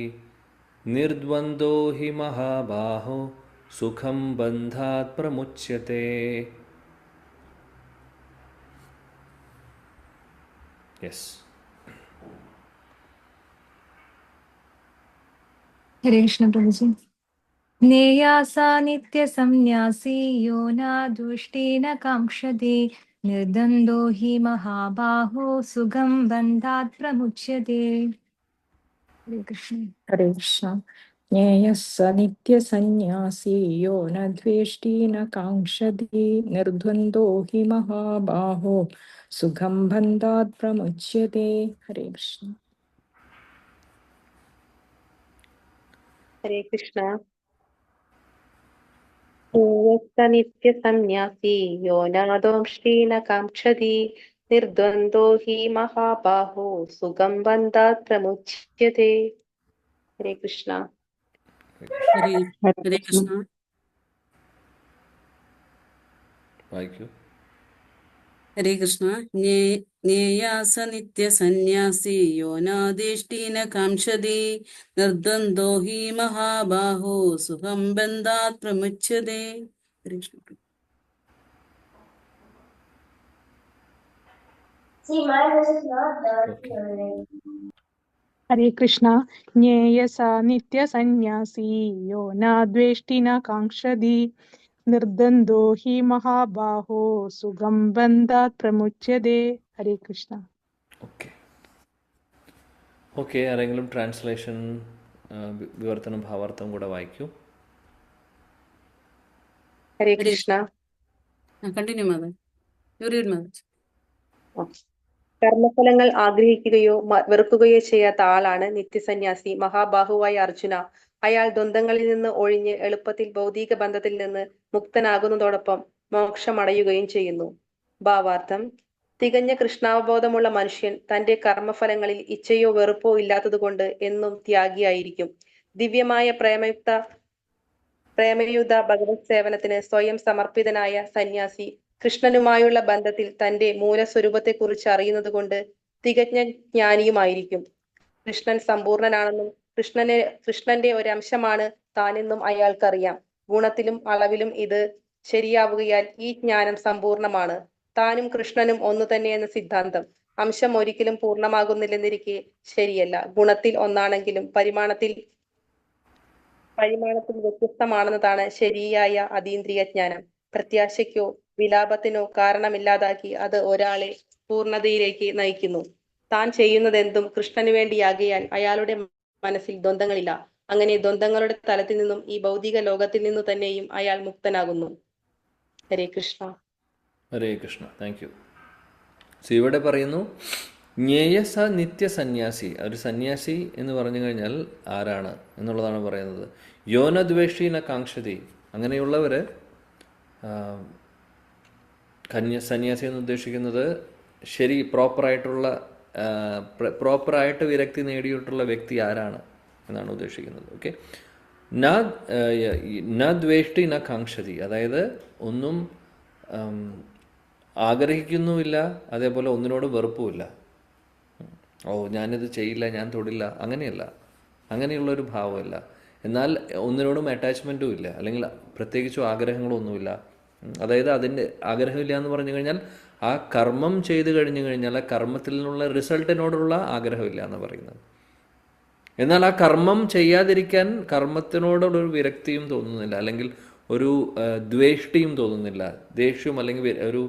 നിർദ്വന്ദ്വോ ഹി മഹാബാഹോ സുഖം ബന്ധാത് പ്രമുച്യത്തെ. യെസ്. ഹരേ കൃഷ്ണ പ്രഭുജി. നേയാസാ നിത്യസന്യാസി യോ ന ദുഷ്ടി ന കാംക്ഷതി നിർദ്വന്ദ്വോ ഹി മഹാബാഹോ സുഖം ബന്ധാത് പ്രമുച്യത്തെ. ഹരേ കൃഷ്ണ. ഹരേ കൃഷ്ണ. ജ്ഞേയഃ സ നിത്യസന്യാസി യോ ന ദ്വേഷ്ടി ന കാംക്ഷതി നിർദ്വന്ദ്വോ ഹി മഹാബാഹോ സുഖം ബന്ധാത് പ്രമുച്യത്തെ. ഹരേ കൃഷ്ണ. ഹരേ കൃഷ്ണ. നിത്യസന്യാസി യോ നാദോംഷ്ടി ന കാംക്ഷതി നിർദ്വന്ദ്വോ ഹി മഹാബാഹോ സുഖം ബന്ധാത് പ്രമുച്യത്തെ. ഹരേ കൃഷ്ണ. ഹരേ കൃഷ്ണ. വായിക്കൂ. ഹരേ കൃഷ്ണ. ജ്ഞേയാസ നിത്യസന്യാസി യോ നാദേഷ്ടി ന കാംക്ഷതി നിർദ്വന്ദ്വോ ഹി മഹാബാഹോ സുഖം ബന്ധാത് പ്രമുച്യത്തെ. ഹരേ കൃഷ്ണ. ഹരേ കൃഷ്ണ. ജ്ഞേയസ നിത്യസന്യാസി യോ ന ദ്വേഷ്ടി ന കാംക്ഷതി നിർദ്വന്ദ്വോ ഹി മഹാബാഹോ സുഖം ബന്ധാത് പ്രമുച്യത്തെ. ഹരേ കൃഷ്ണ. ഓക്കെ, ആരെങ്കിലും ട്രാൻസ്ലേഷൻ, വിവർത്തനം, ഭാവാർത്ഥം കൂടെ വായിക്കൂ. ഹരേ കൃഷ്ണ. കണ്ടിന്യൂ മാതാ. കർമ്മഫലങ്ങൾ ആഗ്രഹിക്കുകയോ വെറുക്കുകയോ ചെയ്യാത്ത ആളാണ് നിത്യസന്യാസി. മഹാബാഹുവായ അർജുന, അയാൾ ദ്വന്ദ്ങ്ങളിൽ നിന്ന് ഒഴിഞ്ഞ് എളുപ്പത്തിൽ ഭൗതിക ബന്ധത്തിൽ നിന്ന് മുക്തനാകുന്നതോടൊപ്പം മോക്ഷമടയുകയും ചെയ്യുന്നു. ഭാവാർത്ഥം: തികഞ്ഞ കൃഷ്ണാവബോധമുള്ള മനുഷ്യൻ തന്റെ കർമ്മഫലങ്ങളിൽ ഇച്ഛയോ വെറുപ്പോ ഇല്ലാത്തതുകൊണ്ട് എന്നും ത്യാഗിയായിരിക്കും. ദിവ്യമായ പ്രേമയുത ഭഗവത് സേവനത്തിന് സ്വയം സമർപ്പിതനായ സന്യാസി കൃഷ്ണനുമായുള്ള ബന്ധത്തിൽ തന്റെ മൂലസ്വരൂപത്തെക്കുറിച്ച് അറിയുന്നത് കൊണ്ട് തികഞ്ഞ ജ്ഞാനിയുമായിരിക്കും. കൃഷ്ണൻ സമ്പൂർണനാണെന്നും കൃഷ്ണന്റെ ഒരംശമാണ് താനെന്നും അയാൾക്കറിയാം. ഗുണത്തിലും അളവിലും ഇത് ശരിയാവുകയാൽ ഈ ജ്ഞാനം സമ്പൂർണമാണ്. താനും കൃഷ്ണനും ഒന്നു തന്നെ എന്ന സിദ്ധാന്തം അംശം ഒരിക്കലും പൂർണ്ണമാകുന്നില്ലെന്നിരിക്കെ ശരിയല്ല. ഗുണത്തിൽ ഒന്നാണെങ്കിലും പരിമാണത്തിൽ വ്യത്യസ്തമാണെന്നതാണ് ശരിയായ അതീന്ദ്രിയ ജ്ഞാനം. പ്രത്യാശയ്ക്കോ വിലാപത്തിനോ കാരണമില്ലാതാക്കി അത് ഒരാളെ പൂർണ്ണതയിലേക്ക് നയിക്കുന്നു. താൻ ചെയ്യുന്നതെന്തും കൃഷ്ണന് വേണ്ടിയാകിയാൽ അയാളുടെ മനസ്സിൽ ദ്വന്ദ്ങ്ങളില്ല. അങ്ങനെ ദ്വന്ദ്ങ്ങളുടെ തലത്തിൽ നിന്നും ഈ ഭൗതിക ലോകത്തിൽ നിന്നു തന്നെയും അയാൾ മുക്തനാകുന്നു. Hare Krishna. Hare Krishna. Thank you. So ഇവിടെ പറയുന്നു ജ്ഞേയസ നിത്യസന്യാസി. ഒരു സന്യാസി എന്ന് പറഞ്ഞു കഴിഞ്ഞാൽ ആരാണ് എന്നുള്ളതാണ് പറയുന്നത്. യോനദ്വേഷി ന കാംക്ഷതി. അങ്ങനെയുള്ളവർ, സന്യാസി എന്ന് ഉദ്ദേശിക്കുന്നത് ശരി പ്രോപ്പറായിട്ട് വിരക്തി നേടിയിട്ടുള്ള വ്യക്തി ആരാണ് എന്നാണ് ഉദ്ദേശിക്കുന്നത്. ഓക്കെ, ന ദ്വേഷ്ടി ന കാംക്ഷതി, അതായത് ഒന്നും ആഗ്രഹിക്കുന്നുമില്ല, അതേപോലെ ഒന്നിനോട് വെറുപ്പുമില്ല. ഓ ഞാനിത് ചെയ്യില്ല, ഞാൻ തൊടില്ല, അങ്ങനെയല്ല, അങ്ങനെയുള്ളൊരു ഭാവമല്ല. എന്നാൽ ഒന്നിനോടും അറ്റാച്ച്മെൻറ്റും ഇല്ല, അല്ലെങ്കിൽ പ്രത്യേകിച്ചും ആഗ്രഹങ്ങളൊന്നുമില്ല. അതായത് അതിൻ്റെ ആഗ്രഹമില്ല എന്ന് പറഞ്ഞു കഴിഞ്ഞാൽ ആ കർമ്മം ചെയ്തു കഴിഞ്ഞു കഴിഞ്ഞാൽ ആ കർമ്മത്തിൽ നിന്നുള്ള റിസൾട്ടിനോടുള്ള ആഗ്രഹമില്ല എന്ന് പറയുന്നത്. എന്നാൽ ആ കർമ്മം ചെയ്യാതിരിക്കാൻ കർമ്മത്തിനോടുള്ളൊരു വിരക്തിയും തോന്നുന്നില്ല, അല്ലെങ്കിൽ ഒരു ദ്വേഷ്ടിയും തോന്നുന്നില്ല, ദേഷ്യവും അല്ലെങ്കിൽ ഒരു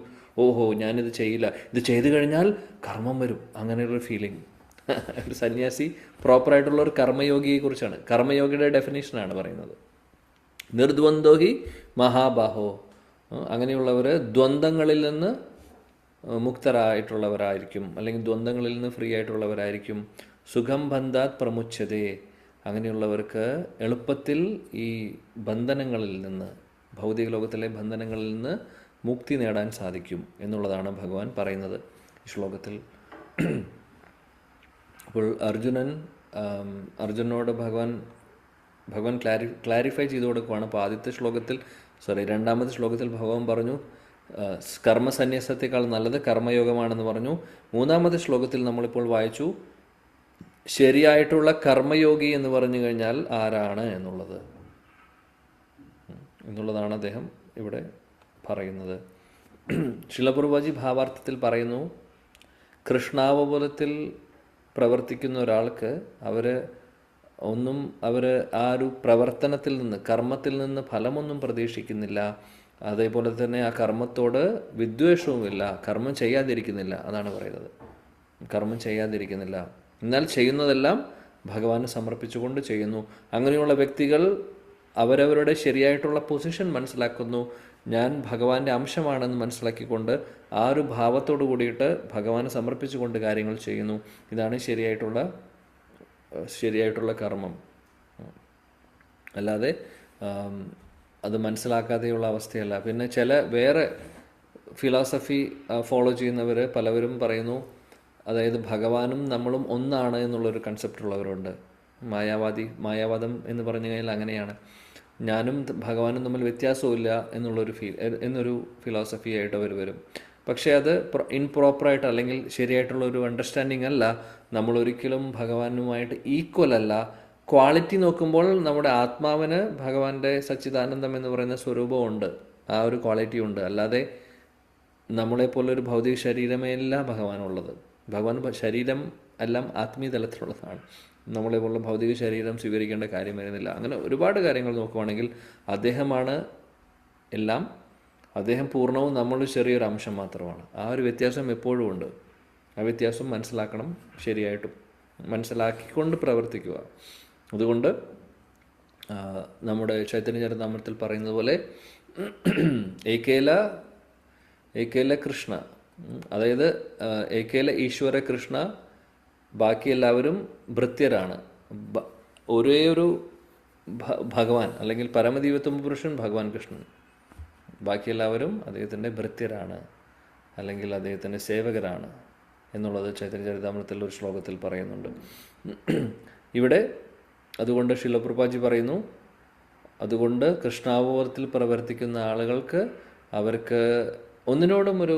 ഓഹോ ഞാനിത് ചെയ്യില്ല, ഇത് ചെയ്തു കഴിഞ്ഞാൽ കർമ്മം വരും, അങ്ങനെയുള്ളൊരു ഫീലിംഗ്. ഒരു സന്യാസി പ്രോപ്പറായിട്ടുള്ള ഒരു കർമ്മയോഗിയെക്കുറിച്ചാണ്, കർമ്മയോഗിയുടെ ഡെഫിനേഷനാണ് പറയുന്നത്. നിർദ്വന്ദ്വോ ഹി മഹാബാഹോ, അങ്ങനെയുള്ളവർ ദ്വന്ദ്ങ്ങളിൽ നിന്ന് മുക്തരായിട്ടുള്ളവരായിരിക്കും, അല്ലെങ്കിൽ ദ്വന്ദ്ങ്ങളിൽ നിന്ന് ഫ്രീ ആയിട്ടുള്ളവരായിരിക്കും. സുഖം ബന്ധാത് പ്രമുച്യതേ, അങ്ങനെയുള്ളവർക്ക് എളുപ്പത്തിൽ ഈ ബന്ധനങ്ങളിൽ നിന്ന്, ഭൗതിക ലോകത്തിലെ ബന്ധനങ്ങളിൽ നിന്ന് മുക്തി നേടാൻ സാധിക്കും എന്നുള്ളതാണ് ഭഗവാൻ പറയുന്നത് ഈ ശ്ലോകത്തിൽ. അപ്പോൾ അർജുനോട് ഭഗവാൻ ക്ലാരിഫൈ ചെയ്തു കൊടുക്കുവാണ്. അപ്പോൾ രണ്ടാമത്തെ ശ്ലോകത്തിൽ ഭഗവാൻ പറഞ്ഞു കർമ്മസന്യാസത്തെക്കാൾ നല്ലത് കർമ്മയോഗമാണെന്ന് പറഞ്ഞു. മൂന്നാമത്തെ ശ്ലോകത്തിൽ നമ്മളിപ്പോൾ വായിച്ചു ശരിയായിട്ടുള്ള കർമ്മയോഗി എന്ന് പറഞ്ഞു കഴിഞ്ഞാൽ ആരാണ് എന്നുള്ളതാണ് അദ്ദേഹം ഇവിടെ പറയുന്നത്. ശിലപ്രഭുജി ഭാവാർത്ഥത്തിൽ പറയുന്നു, കൃഷ്ണാവബോധത്തിൽ പ്രവർത്തിക്കുന്ന ഒരാൾക്ക് അവർ ആ ഒരു പ്രവർത്തനത്തിൽ നിന്ന്, കർമ്മത്തിൽ നിന്ന് ഫലമൊന്നും പ്രതീക്ഷിക്കുന്നില്ല. അതേപോലെ തന്നെ ആ കർമ്മത്തോട് വിദ്വേഷവുമില്ല, കർമ്മം ചെയ്യാതിരിക്കുന്നില്ല, അതാണ് പറയുന്നത്. കർമ്മം ചെയ്യാതിരിക്കുന്നില്ല, എന്നാൽ ചെയ്യുന്നതെല്ലാം ഭഗവാന് സമർപ്പിച്ചുകൊണ്ട് ചെയ്യുന്നു. അങ്ങനെയുള്ള വ്യക്തികൾ അവരവരുടെ ശരിയായിട്ടുള്ള പൊസിഷൻ മനസ്സിലാക്കുന്നു. ഞാൻ ഭഗവാന്റെ അംശമാണെന്ന് മനസ്സിലാക്കിക്കൊണ്ട് ആ ഒരു ഭാവത്തോടു കൂടിയിട്ട് ഭഗവാന് സമർപ്പിച്ചുകൊണ്ട് കാര്യങ്ങൾ ചെയ്യുന്നു. ഇതാണ് ശരിയായിട്ടുള്ള കർമ്മം. അല്ലാതെ അത് മനസ്സിലാക്കാതെയുള്ള അവസ്ഥയല്ല. പിന്നെ വേറെ ഫിലോസഫി ഫോളോ ചെയ്യുന്നവർ പലവരും പറയുന്നു, അതായത് ഭഗവാനും നമ്മളും ഒന്നാണ് എന്നുള്ളൊരു കൺസെപ്റ്റ് ഉള്ളവരുണ്ട്. മായാവാദം എന്ന് പറഞ്ഞു കഴിഞ്ഞാൽ അങ്ങനെയാണ്, ഞാനും ഭഗവാനും തമ്മിൽ വ്യത്യാസമില്ല എന്നൊരു ഫിലോസഫി ആയിട്ട് അവർ വരും. പക്ഷേ അത് ഇൻപ്രോപ്പറായിട്ട്, അല്ലെങ്കിൽ ശരിയായിട്ടുള്ളൊരു അണ്ടർസ്റ്റാൻഡിങ് അല്ല. നമ്മളൊരിക്കലും ഭഗവാനുമായിട്ട് ഈക്വൽ അല്ല. ക്വാളിറ്റി നോക്കുമ്പോൾ നമ്മുടെ ആത്മാവിന് ഭഗവാന്റെ സച്ചിദാനന്ദം എന്ന് പറയുന്ന സ്വരൂപമുണ്ട്, ആ ഒരു ക്വാളിറ്റി ഉണ്ട്. അല്ലാതെ നമ്മളെപ്പോലൊരു ഭൗതിക ശരീരമേ അല്ല ഭഗവാനുള്ളത്. ഭഗവാൻ ശരീരം എല്ലാം ആത്മീയ തലത്തിലുള്ളതാണ്. നമ്മളെപ്പോലുള്ള ഭൗതിക ശരീരം സ്വീകരിക്കേണ്ട കാര്യം വരുന്നില്ല. അങ്ങനെ ഒരുപാട് കാര്യങ്ങൾ നോക്കുവാണെങ്കിൽ അദ്ദേഹമാണ് എല്ലാം, അദ്ദേഹം പൂർണ്ണവും നമ്മൾ ചെറിയൊരു അംശം മാത്രമാണ്. ആ ഒരു വ്യത്യാസം എപ്പോഴും ഉണ്ട്. ആ വ്യത്യാസം മനസ്സിലാക്കണം, ശരിയായിട്ടും മനസ്സിലാക്കിക്കൊണ്ട് പ്രവർത്തിക്കുക. അതുകൊണ്ട് നമ്മുടെ ചൈതന്യ ചരിതാമൃതത്തിൽ പറയുന്നത് പോലെ ഏകേല കൃഷ്ണ, അതായത് ഏകേല ഈശ്വര കൃഷ്ണ, ബാക്കി എല്ലാവരും ഭൃത്യരാണ്. ഒരേ ഒരു ഭഗവാൻ അല്ലെങ്കിൽ പരമദൈവത്വ പുരുഷൻ ഭഗവാൻ കൃഷ്ണൻ, ബാക്കി എല്ലാവരും അദ്ദേഹത്തിൻ്റെ ഭൃത്യരാണ് അല്ലെങ്കിൽ അദ്ദേഹത്തിൻ്റെ സേവകരാണ് എന്നുള്ളത് ചൈതന്യ ചരിതാമൃതത്തിൽ ഒരു ശ്ലോകത്തിൽ പറയുന്നുണ്ട്. ഇവിടെ അതുകൊണ്ട് ശിലപ്രഭുജി പറയുന്നു, അതുകൊണ്ട് കൃഷ്ണാവബോധത്തിൽ പ്രവർത്തിക്കുന്ന ആളുകൾക്ക് അവർക്ക് ഒന്നിനോടും ഒരു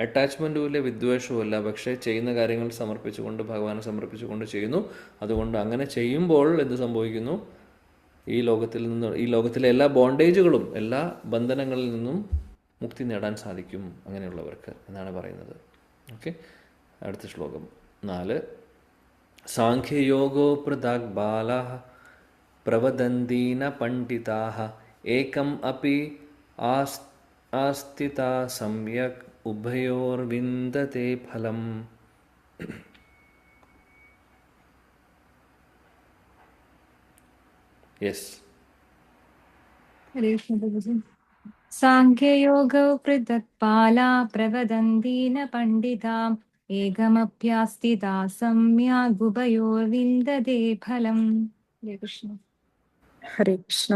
അറ്റാച്ച്മെൻറ്റും ഇല്ല, വിദ്വേഷവും ഇല്ല. പക്ഷേ ചെയ്യുന്ന കാര്യങ്ങൾ ഭഗവാനെ സമർപ്പിച്ചുകൊണ്ട് ചെയ്യുന്നു. അതുകൊണ്ട് അങ്ങനെ ചെയ്യുമ്പോൾ എന്ത് സംഭവിക്കുന്നു? ഈ ലോകത്തിലെ എല്ലാ ബോണ്ടേജുകളും, എല്ലാ ബന്ധനങ്ങളിൽ നിന്നും മുക്തി നേടാൻ സാധിക്കും അങ്ങനെയുള്ളവർക്ക് എന്നാണ് പറയുന്നത്. ഓക്കെ, അടുത്ത ശ്ലോകം 4. സാഖ്യയോഗോ പൃഥക് ബാലാഃ പ്രവദന്തീന പണ്ഡിതാഃ ഏകം അപി ആസ്ഥിതാ സമ്യക് ഉഭയോർവിന്ദതേ ഫലം. യെസ്. സാഖ്യയോഗോ പൃഥക് ബാലാ പ്രവദന്തീന പണ്ഡിതാം ഏകമപ്യാസ്ഥിതാ സമ്യഗുഭയോർവിന്ദതേ ഫലം. ഹരേ കൃഷ്ണ. ഹരേ കൃഷ്ണ.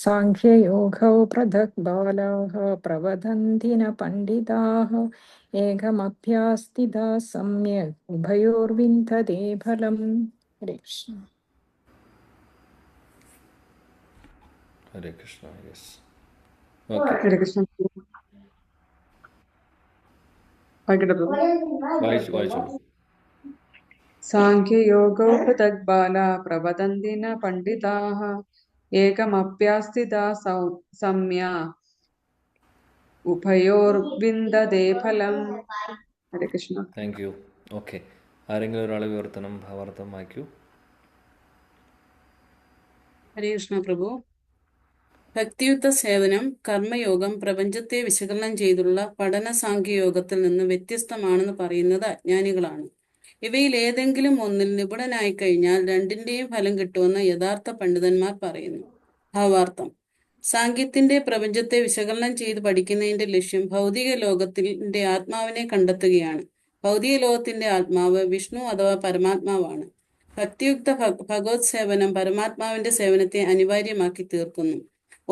സാഖ്യയോഗൗ പൃഥക് ബാലാഃ പ്രവദന്തി ന പണ്ഡിതാഃ ഏകമഭ്യാസ്ഥിതാ സമ്യക് ഉഭയോർവിന്ദതേ ഫലം. ഹരേ കൃഷ്ണ. ഹരേ കൃഷ്ണ. യെസ്, ഓക്കെ, ഹരേ കൃഷ്ണ. വായിക്കട്ടെ പ്രഭു? വായിച്ചോളൂ. സാഖ്യയോഗോ പൃഥഗ്ബാല പ്രവദന്തി ന പണ്ഡിതാഃ ഏകമപ്യാസ്ഥിതാ സമ്യ ഉഭയോർവിന്ദതേ ഫലം. Hare Krishna. Thank you. Okay, ആരെങ്കിലും ഒരാൾ വിവർത്തനം ഭാവാർത്ഥം വായിക്കൂ. ഹരേ കൃഷ്ണ പ്രഭു. ഭക്തിയുക്ത സേവനം കർമ്മയോഗം പ്രപഞ്ചത്തെ വിശകലനം ചെയ്തുള്ള പഠന സാഖ്യയോഗത്തിൽ നിന്ന് വ്യത്യസ്തമാണെന്ന് പറയുന്നത് അജ്ഞാനികളാണ്. ഇവയിൽ ഏതെങ്കിലും ഒന്നിൽ നിപുണനായി കഴിഞ്ഞാൽ രണ്ടിന്റെയും ഫലം കിട്ടുമെന്ന് യഥാർത്ഥ പണ്ഡിതന്മാർ പറയുന്നു. ഭാവാർത്ഥം: സാഖ്യത്തിന്റെ പ്രപഞ്ചത്തെ വിശകലനം ചെയ്ത് പഠിക്കുന്നതിന്റെ ലക്ഷ്യം ഭൗതിക ലോകത്തിന്റെ ആത്മാവിനെ കണ്ടെത്തുകയാണ്. ഭൗതിക ലോകത്തിന്റെ ആത്മാവ് വിഷ്ണു അഥവാ പരമാത്മാവാണ്. ഭക്തിയുക്ത ഭഗവത് സേവനം പരമാത്മാവിന്റെ സേവനത്തെ അനിവാര്യമാക്കി തീർക്കുന്നു.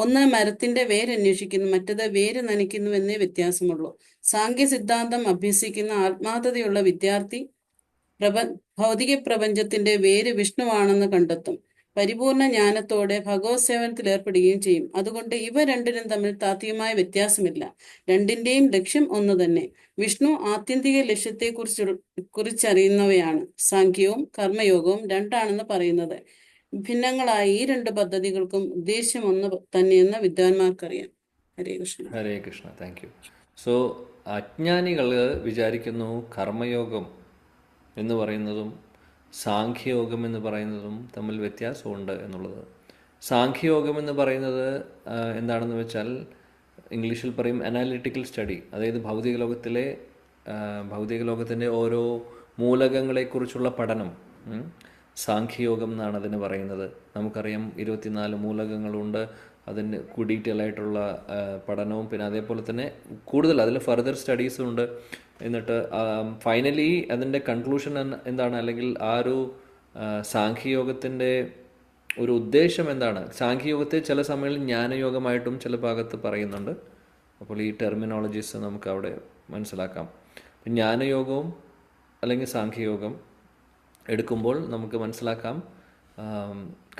ഒന്ന് മരത്തിന്റെ വേരന്വേഷിക്കുന്നു, മറ്റത് വേര് നനയ്ക്കുന്നു എന്നേ വ്യത്യാസമുള്ളൂ. സാഖ്യ സിദ്ധാന്തം അഭ്യസിക്കുന്ന ആത്മാർത്ഥതയുള്ള വിദ്യാർത്ഥി ഭൗതിക പ്രപഞ്ചത്തിന്റെ വേര് വിഷ്ണുവാണെന്ന് കണ്ടെത്തും. പരിപൂർണ ജ്ഞാനത്തോടെ ഭഗവത് സേവനത്തിൽ ഏർപ്പെടുകയും ചെയ്യും. അതുകൊണ്ട് ഇവ രണ്ടിനും തമ്മിൽ താത്വികമായ വ്യത്യാസമില്ല. രണ്ടിന്റെയും ലക്ഷ്യം ഒന്ന് തന്നെ. വിഷ്ണു ആത്യന്തിക ലക്ഷ്യത്തെ കുറിച്ചറിയുന്നവയാണ്. സാഖ്യവും കർമ്മയോഗവും രണ്ടാണെന്ന് പറയുന്നത് ഭിന്നങ്ങളായ ഈ രണ്ട് പദ്ധതികൾക്കും ഉദ്ദേശ്യം ഒന്ന് തന്നെയെന്ന് വിദ്വാൻമാർക്കറിയാം. Hare Krishna. Hare Krishna. Thank you. So അജ്ഞാനികൾ വിചാരിക്കുന്നു കർമ്മയോഗം എന്ന് പറയുന്നതും സാഖ്യയോഗം എന്ന് പറയുന്നതും തമ്മിൽ വ്യത്യാസമുണ്ട് എന്നുള്ളത്. സാഖ്യയോഗം എന്ന് പറയുന്നത് എന്താണെന്ന് വെച്ചാൽ ഇംഗ്ലീഷിൽ പറയും അനാലിറ്റിക്കൽ സ്റ്റഡി. അതായത് ഭൗതിക ലോകത്തിൻ്റെ ഓരോ മൂലകങ്ങളെക്കുറിച്ചുള്ള പഠനം. സാഖ്യയോഗം എന്നാണ് അതിന് പറയുന്നത്. നമുക്കറിയാം 24 മൂലകങ്ങളുണ്ട്. അതിന് ഡീറ്റെയിൽ ആയിട്ടുള്ള പഠനവും പിന്നെ അതേപോലെ തന്നെ കൂടുതൽ അതിൽ ഫർദർ സ്റ്റഡീസും ഉണ്ട്. എന്നിട്ട് ഫൈനലി അതിൻ്റെ കൺക്ലൂഷൻ എന്താണ്, അല്ലെങ്കിൽ ആ ഒരു സാഖ്യയോഗത്തിൻ്റെ ഒരു ഉദ്ദേശം എന്താണ്? സാഖ്യയോഗത്തെ ചില സമയങ്ങളിൽ ജ്ഞാനയോഗമായിട്ടും ചില ഭാഗത്ത് പറയുന്നുണ്ട്. അപ്പോൾ ഈ ടെർമിനോളജീസ് നമുക്ക് അവിടെ മനസ്സിലാക്കാം. ജ്ഞാനയോഗവും അല്ലെങ്കിൽ സാഖ്യയോഗം എടുക്കുമ്പോൾ നമുക്ക് മനസ്സിലാക്കാം,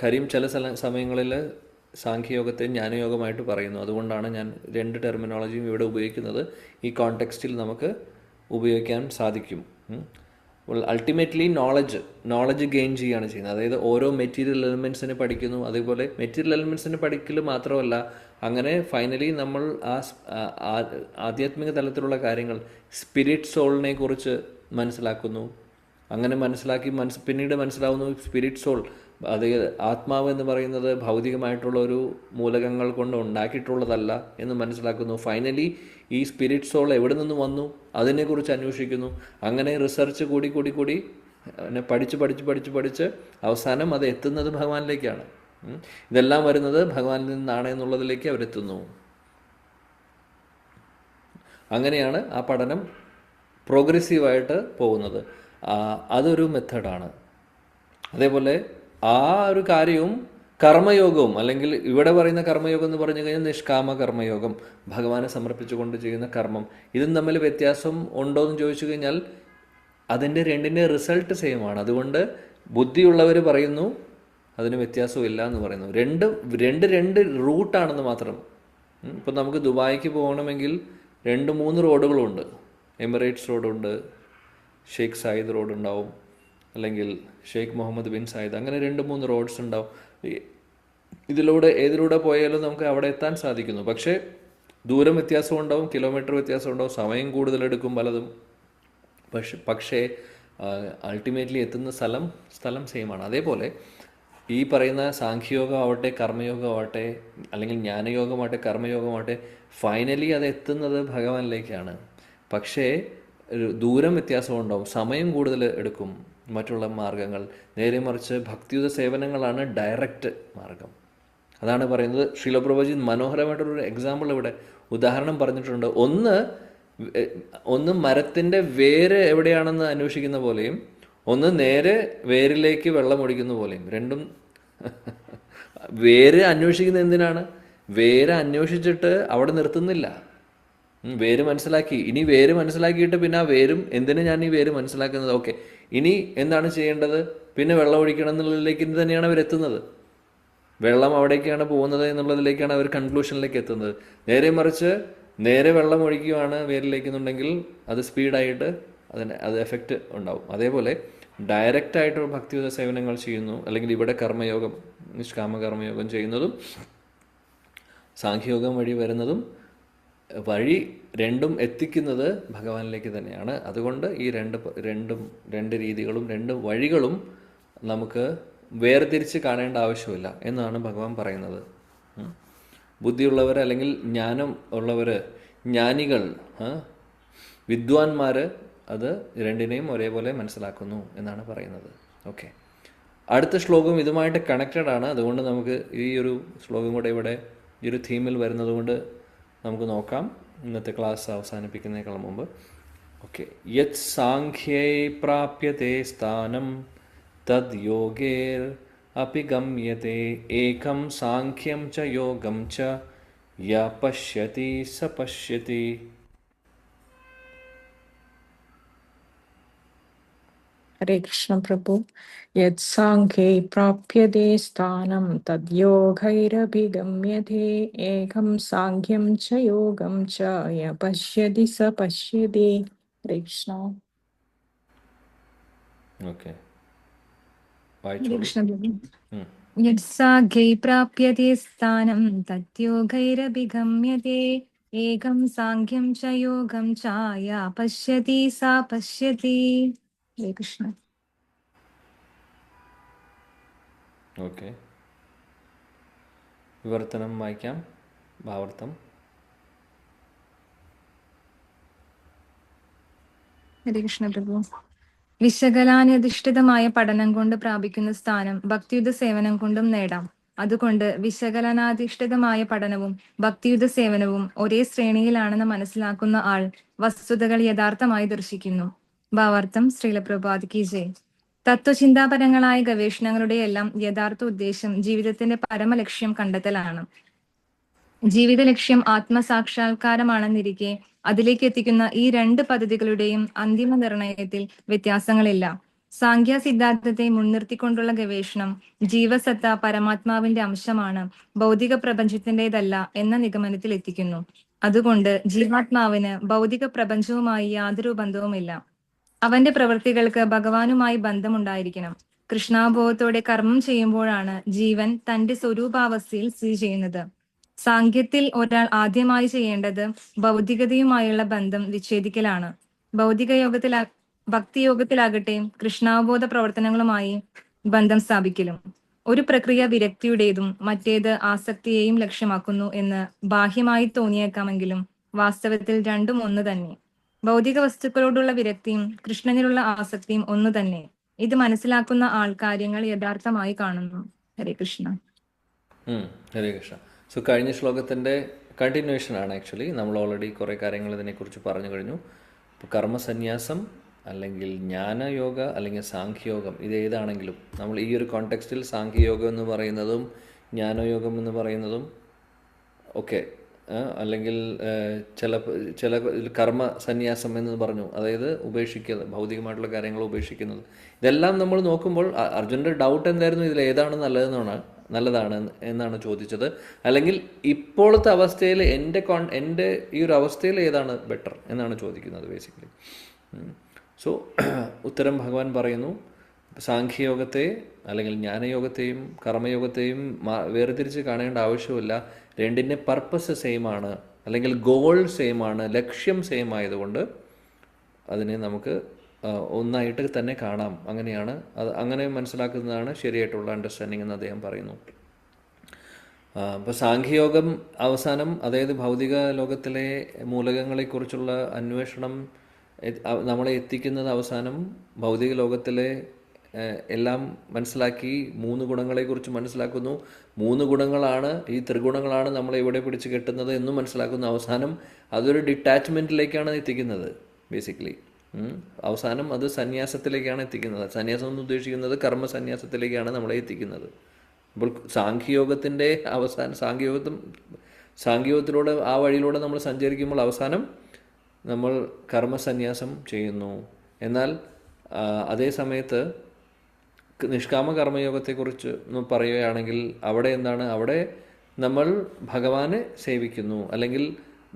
കാര്യം ചില സമയങ്ങളിൽ സാഖ്യയോഗത്തെ ജ്ഞാനയോഗമായിട്ട് പറയുന്നു. അതുകൊണ്ടാണ് ഞാൻ രണ്ട് ടെർമിനോളജിയും ഇവിടെ ഉപയോഗിക്കുന്നത്. ഈ കോണ്ടെക്സ്റ്റിൽ നമുക്ക് ഉപയോഗിക്കാൻ സാധിക്കും. അപ്പോൾ അൾട്ടിമേറ്റ്ലി നോളജ് ഗെയിൻ ചെയ്യുകയാണ് ചെയ്യുന്നത്. അതായത് ഓരോ മെറ്റീരിയൽ എലിമെൻറ്റ്സിനെ പഠിക്കുന്നു. അതേപോലെ മെറ്റീരിയൽ എലിമെൻറ്റ്സിനെ പഠിക്കൽ മാത്രമല്ല, അങ്ങനെ ഫൈനലി നമ്മൾ ആധ്യാത്മിക തലത്തിലുള്ള കാര്യങ്ങൾ, സ്പിരിറ്റ് സോളിനെ കുറിച്ച് മനസ്സിലാക്കുന്നു. അങ്ങനെ മനസ്സിലാക്കി പിന്നീട് മനസ്സിലാവുന്നു സ്പിരിറ്റ് സോൾ, അതായത് ആത്മാവ് എന്ന് പറയുന്നത് ഭൗതികമായിട്ടുള്ള ഒരു മൂലകങ്ങൾ കൊണ്ട് ഉണ്ടാക്കിയിട്ടുള്ളതല്ല എന്ന് മനസ്സിലാക്കുന്നു. ഫൈനലി ഈ സ്പിരിറ്റ് സോൾ എവിടെ നിന്ന് വന്നു അതിനെക്കുറിച്ച് അന്വേഷിക്കുന്നു. അങ്ങനെ റിസർച്ച് കൂടി പഠിച്ച് അവസാനം അത് എത്തുന്നത് ഭഗവാനിലേക്കാണ്. ഇതെല്ലാം വരുന്നത് ഭഗവാനിൽ നിന്നാണ് എന്നുള്ളതിലേക്ക് അവരെത്തുന്നു. അങ്ങനെയാണ് ആ പഠനം പ്രോഗ്രസീവായിട്ട് പോകുന്നത്. അതൊരു മെത്തേഡാണ്. അതേപോലെ ആ ഒരു കാര്യവും കർമ്മയോഗവും, അല്ലെങ്കിൽ ഇവിടെ പറയുന്ന കർമ്മയോഗം എന്ന് പറഞ്ഞു കഴിഞ്ഞാൽ നിഷ്കാമ കർമ്മയോഗം, ഭഗവാനെ സമർപ്പിച്ചുകൊണ്ട് ചെയ്യുന്ന കർമ്മം, ഇതും തമ്മിൽ വ്യത്യാസം ഉണ്ടോ എന്ന് ചോദിച്ചു കഴിഞ്ഞാൽ അതിൻ്റെ രണ്ടിൻ്റെ റിസൾട്ട് സെയിമാണ്. അതുകൊണ്ട് ബുദ്ധിയുള്ളവർ പറയുന്നു അതിന് വ്യത്യാസമില്ല എന്ന് പറയുന്നു. രണ്ട് റൂട്ടാണെന്ന് മാത്രം. ഇപ്പം നമുക്ക് ദുബായിക്ക് പോകണമെങ്കിൽ 2-3 റോഡുകളുണ്ട്. എമിറേറ്റ്സ് റോഡുണ്ട്, ഷെയ്ഖ് സായിദ് റോഡ് ഉണ്ടാവും, അല്ലെങ്കിൽ ഷെയ്ഖ് മുഹമ്മദ് ബിൻ സായിദ്, അങ്ങനെ 2-3 റോഡ്സ് ഉണ്ടാവും. ഏതിലൂടെ പോയാലും നമുക്ക് അവിടെ എത്താൻ സാധിക്കുന്നു. പക്ഷേ ദൂരം വ്യത്യാസം ഉണ്ടാവും, കിലോമീറ്റർ വ്യത്യാസം ഉണ്ടാവും, സമയം കൂടുതലെടുക്കും പലതും. പക്ഷേ അൾട്ടിമേറ്റ്ലി എത്തുന്ന സ്ഥലം സെയിമാണ്. അതേപോലെ ഈ പറയുന്ന സാഖ്യയോഗം ആവട്ടെ, കർമ്മയോഗം ആവട്ടെ, അല്ലെങ്കിൽ ജ്ഞാനയോഗമാവട്ടെ, കർമ്മയോഗമാവട്ടെ, ഫൈനലി അത് എത്തുന്നത് ഭഗവാനിലേക്കാണ്. പക്ഷേ ദൂരം വ്യത്യാസം ഉണ്ടാവും, സമയം കൂടുതൽ എടുക്കും മറ്റുള്ള മാർഗങ്ങൾ. നേരെ മറിച്ച് ഭക്തിയുത സേവനങ്ങളാണ് ഡയറക്റ്റ് മാർഗം. അതാണ് പറയുന്നത്. ശ്രീല പ്രഭുജി മനോഹരമായിട്ടൊരു എക്സാമ്പിൾ ഇവിടെ ഉദാഹരണം പറഞ്ഞിട്ടുണ്ട്. ഒന്ന് മരത്തിൻ്റെ വേര് എവിടെയാണെന്ന് അന്വേഷിക്കുന്ന പോലെയും, ഒന്ന് നേരെ വേരിലേക്ക് വെള്ളം ഒഴിക്കുന്ന പോലെയും. രണ്ടും വേര് അന്വേഷിക്കുന്ന എന്തിനാണ്? വേര് അന്വേഷിച്ചിട്ട് അവിടെ നിർത്തുന്നില്ല. വേര് മനസ്സിലാക്കി, ഇനി വേര് മനസ്സിലാക്കിയിട്ട് പിന്നെ ആ വേരും എന്തിനു ഞാൻ ഈ വേര് മനസ്സിലാക്കുന്നത്, ഓക്കെ ഇനി എന്താണ് ചെയ്യേണ്ടത്, പിന്നെ വെള്ളം ഒഴിക്കണം എന്നുള്ളതിലേക്ക് തന്നെയാണ് അവരെത്തുന്നത്. വെള്ളം അവിടേക്കാണ് പോകുന്നത് എന്നുള്ളതിലേക്കാണ് അവർ കൺക്ലൂഷനിലേക്ക് എത്തുന്നത്. നേരെ മറിച്ച് നേരെ വെള്ളം ഒഴിക്കുകയാണ് വേരിലേക്കെന്നുണ്ടെങ്കിൽ അത് സ്പീഡായിട്ട് അത് എഫക്റ്റ് ഉണ്ടാവും. അതേപോലെ ഡയറക്റ്റായിട്ട് ഭക്തിയുത സേവനങ്ങൾ ചെയ്യുന്നു, അല്ലെങ്കിൽ ഇവിടെ കർമ്മയോഗം, നിഷ്കാമ കർമ്മയോഗം ചെയ്യുന്നതും സാഖ്യയോഗം വഴി വരുന്നതും വഴി രണ്ടും എത്തിക്കുന്നത് ഭഗവാനിലേക്ക് തന്നെയാണ്. അതുകൊണ്ട് ഈ രണ്ട് രീതികളും രണ്ട് വഴികളും നമുക്ക് വേർതിരിച്ച് കാണേണ്ട ആവശ്യമില്ല എന്നാണ് ഭഗവാൻ പറയുന്നത്. ബുദ്ധിയുള്ളവർ അല്ലെങ്കിൽ ജ്ഞാനം ഉള്ളവർ, ജ്ഞാനികൾ, വിദ്വാൻമാർ അത് രണ്ടിനെയും ഒരേപോലെ മനസ്സിലാക്കുന്നു എന്നാണ് പറയുന്നത്. ഓക്കെ, അടുത്ത ശ്ലോകം ഇതുമായിട്ട് കണക്റ്റഡ് ആണ്. അതുകൊണ്ട് നമുക്ക് ഈ ഒരു ശ്ലോകം കൂടെ ഇവിടെ ഈ ഒരു തീമിൽ വരുന്നത് കൊണ്ട് നമുക്ക് നോക്കാം ഇന്നത്തെ ക്ലാസ് അവസാനിപ്പിക്കുന്നതിനേക്കാൾ മുമ്പ്. ഓക്കെ, യത് സാഖ്യൈ പ്രാപ്യത്തെ സ്ഥാനം തദ് യോഗേർ അപി ഗമ്യത്തെ ഏകം സാഖ്യം ച യോഗം ച യ പശ്യതി സ പശ്യതി. ഹരേ കൃഷ്ണ പ്രഭു. യത് സാഖ്യൈ പ്രാപ്യത്തെ സ്ഥാനം തദ് യോഗൈരഭിഗമ്യതേ ഏകം സാഖ്യം ച യോഗം ച യ പശ്യതി സ പശ്യതി. ഹരേ കൃഷ്ണ. ഓക്കെ, ഹരേ കൃഷ്ണ പ്രഭു. യത്സാഖ്യൈ പ്രാപ്യത്തെ സ്ഥാനം തദ്യോഗൈരഭിഗമ്യതേ ഏകം സാഖ്യം ച യോഗം ച യ പശ്യതി സ പശ്യതി. ഹരേ കൃഷ്ണ. ഓക്കെ, വിവർത്തനം വായിക്കാം, ഭാവാർത്ഥം. ഹരേ കൃഷ്ണ പ്രഭു. വിശകലനാധിഷ്ഠിതമായ പഠനം കൊണ്ട് പ്രാപിക്കുന്ന സ്ഥാനം ഭക്തിയുത സേവനം കൊണ്ടും നേടാം. അതുകൊണ്ട് വിശകലനാധിഷ്ഠിതമായ പഠനവും ഭക്തിയുത സേവനവും ഒരേ ശ്രേണിയിലാണെന്ന് മനസ്സിലാക്കുന്ന ആൾ വസ്തുതകൾ യഥാർത്ഥമായി ദർശിക്കുന്നു. ഭാവാർത്ഥം. ശ്രീല പ്രഭുപാദ് കി ജയ്. തത്വചിന്താപരങ്ങളായ ഗവേഷണങ്ങളുടെ എല്ലാം യഥാർത്ഥ ഉദ്ദേശം ജീവിതത്തിന്റെ പരമലക്ഷ്യം കണ്ടെത്തലാണ്. ജീവിത ലക്ഷ്യം ആത്മസാക്ഷാത്കാരമാണെന്നിരിക്കെ അതിലേക്ക് എത്തിക്കുന്ന ഈ രണ്ട് പദ്ധതികളുടെയും അന്തിമ നിർണയത്തിൽ വ്യത്യാസങ്ങളില്ല. സാഖ്യ സിദ്ധാന്തത്തെ മുൻനിർത്തിക്കൊണ്ടുള്ള ഗവേഷണം ജീവസത്ത പരമാത്മാവിന്റെ അംശമാണ്, ഭൗതിക പ്രപഞ്ചത്തിൻ്റെതല്ല എന്ന നിഗമനത്തിൽ എത്തിക്കുന്നു. അതുകൊണ്ട് ജീവാത്മാവിന് ഭൗതിക പ്രപഞ്ചവുമായി യാതൊരു ബന്ധവുമില്ല. അവന്റെ പ്രവൃത്തികൾക്ക് ഭഗവാനുമായി ബന്ധമുണ്ടായിരിക്കണം. കൃഷ്ണാബോധത്തോടെ കർമ്മം ചെയ്യുമ്പോഴാണ് ജീവൻ തന്റെ സ്വരൂപാവസ്ഥയിൽ സ്ഥിതി ചെയ്യുന്നത്. സാഖ്യത്തിൽ ഒരാൾ ആദ്യമായി ചെയ്യേണ്ടത് ഭൗതികതയുമായുള്ള ബന്ധം വിച്ഛേദിക്കലാണ്. ഭക്തിയോഗത്തിലാകട്ടെ കൃഷ്ണാവബോധ പ്രവർത്തനങ്ങളുമായി ബന്ധം സ്ഥാപിക്കലും. ഒരു പ്രക്രിയ വിരക്തിയുടേതും മറ്റേത് ആസക്തിയെയും ലക്ഷ്യമാക്കുന്നു എന്ന് ബാഹ്യമായി തോന്നിയേക്കാമെങ്കിലും വാസ്തവത്തിൽ രണ്ടും ഒന്ന് തന്നെ. ഭൗതിക വസ്തുക്കളോടുള്ള വിരക്തിയും കൃഷ്ണനിലുള്ള ആസക്തിയും ഒന്നു തന്നെ. ഇത് മനസ്സിലാക്കുന്ന ആൾ കാര്യങ്ങൾ യഥാർത്ഥമായി കാണുന്നു. ഹരേ കൃഷ്ണ. ഹരേ കൃഷ്ണ. സോ കഴിഞ്ഞ ശ്ലോകത്തിൻ്റെ കണ്ടിന്യൂഷൻ ആണ് ആക്ച്വലി. നമ്മൾ ഓൾറെഡി കുറേ കാര്യങ്ങൾ ഇതിനെക്കുറിച്ച് പറഞ്ഞു കഴിഞ്ഞു. ഇപ്പോൾ കർമ്മസന്യാസം അല്ലെങ്കിൽ ജ്ഞാനയോഗ അല്ലെങ്കിൽ സാഖ്യയോഗം, ഇത് ഏതാണെങ്കിലും നമ്മൾ ഈ ഒരു കോണ്ടെക്സ്റ്റിൽ സാഖ്യയോഗം എന്ന് പറയുന്നതും ജ്ഞാനയോഗം എന്ന് പറയുന്നതും ഒക്കെ, അല്ലെങ്കിൽ ചില കർമ്മ സന്യാസം എന്ന് പറഞ്ഞു, അതായത് ഉപേക്ഷിക്കുന്നത്, ഭൗതികമായിട്ടുള്ള കാര്യങ്ങൾ ഉപേക്ഷിക്കുന്നത്, ഇതെല്ലാം നമ്മൾ നോക്കുമ്പോൾ അർജുനൻ്റെ ഡൗട്ട് എന്തായിരുന്നു, ഇതിൽ ഏതാണ് നല്ലതാണ് എന്നാണ് ചോദിച്ചത്. അല്ലെങ്കിൽ ഇപ്പോഴത്തെ അവസ്ഥയിൽ എൻ്റെ ഈ ഒരു അവസ്ഥയിൽ ഏതാണ് ബെറ്റർ എന്നാണ് ചോദിക്കുന്നത് ബേസിക്കലി. സോ ഉത്തരം ഭഗവാൻ പറയുന്നു, സാഖ്യയോഗത്തെ അല്ലെങ്കിൽ ജ്ഞാനയോഗത്തെയും കർമ്മയോഗത്തെയും വേർതിരിച്ച് കാണേണ്ട ആവശ്യമില്ല. രണ്ടിൻ്റെ പർപ്പസ് സെയിം ആണ്, അല്ലെങ്കിൽ ഗോൾ സെയിം ആണ്, ലക്ഷ്യം സെയിം ആയതുകൊണ്ട് അതിനെ നമുക്ക് ഒന്നായിട്ട് തന്നെ കാണാം. അങ്ങനെയാണ് അങ്ങനെ മനസ്സിലാക്കുന്നതാണ് ശരിയായിട്ടുള്ള അണ്ടർസ്റ്റാൻഡിങ് എന്ന് അദ്ദേഹം പറയുന്നു. അപ്പോൾ സാഖ്യയോഗം അവസാനം, അതായത് ഭൗതിക ലോകത്തിലെ മൂലകങ്ങളെക്കുറിച്ചുള്ള അന്വേഷണം നമ്മളെ എത്തിക്കുന്നത് അവസാനം ഭൗതിക ലോകത്തിലെ എല്ലാം മനസ്സിലാക്കി 3 ഗുണങ്ങളെക്കുറിച്ച് മനസ്സിലാക്കുന്നു. 3 ഗുണങ്ങളാണ്, ഈ ത്രിഗുണങ്ങളാണ് നമ്മളെ ഇവിടെ പിടിച്ച് കെട്ടുന്നത് എന്നും മനസ്സിലാക്കുന്നു. അവസാനം അതൊരു ഡിറ്റാച്ച്മെൻറ്റിലേക്കാണ് എത്തിക്കുന്നത് ബേസിക്കലി. അവസാനം അത് സന്യാസത്തിലേക്കാണ് എത്തിക്കുന്നത്. സന്യാസം എന്ന് ഉദ്ദേശിക്കുന്നത് കർമ്മസന്യാസത്തിലേക്കാണ് നമ്മളെ എത്തിക്കുന്നത്. അപ്പോൾ സാഖ്യയോഗത്തിൻ്റെ അവസാനം, സാഖ്യയോഗത്തിലൂടെ ആ വഴിയിലൂടെ നമ്മൾ സഞ്ചരിക്കുമ്പോൾ അവസാനം നമ്മൾ കർമ്മസന്യാസം ചെയ്യുന്നു. എന്നാൽ അതേ സമയത്ത് നിഷ്കാമ കർമ്മയോഗത്തെക്കുറിച്ച് പറയുകയാണെങ്കിൽ അവിടെ എന്താണ്, അവിടെ നമ്മൾ ഭഗവാനെ സേവിക്കുന്നു, അല്ലെങ്കിൽ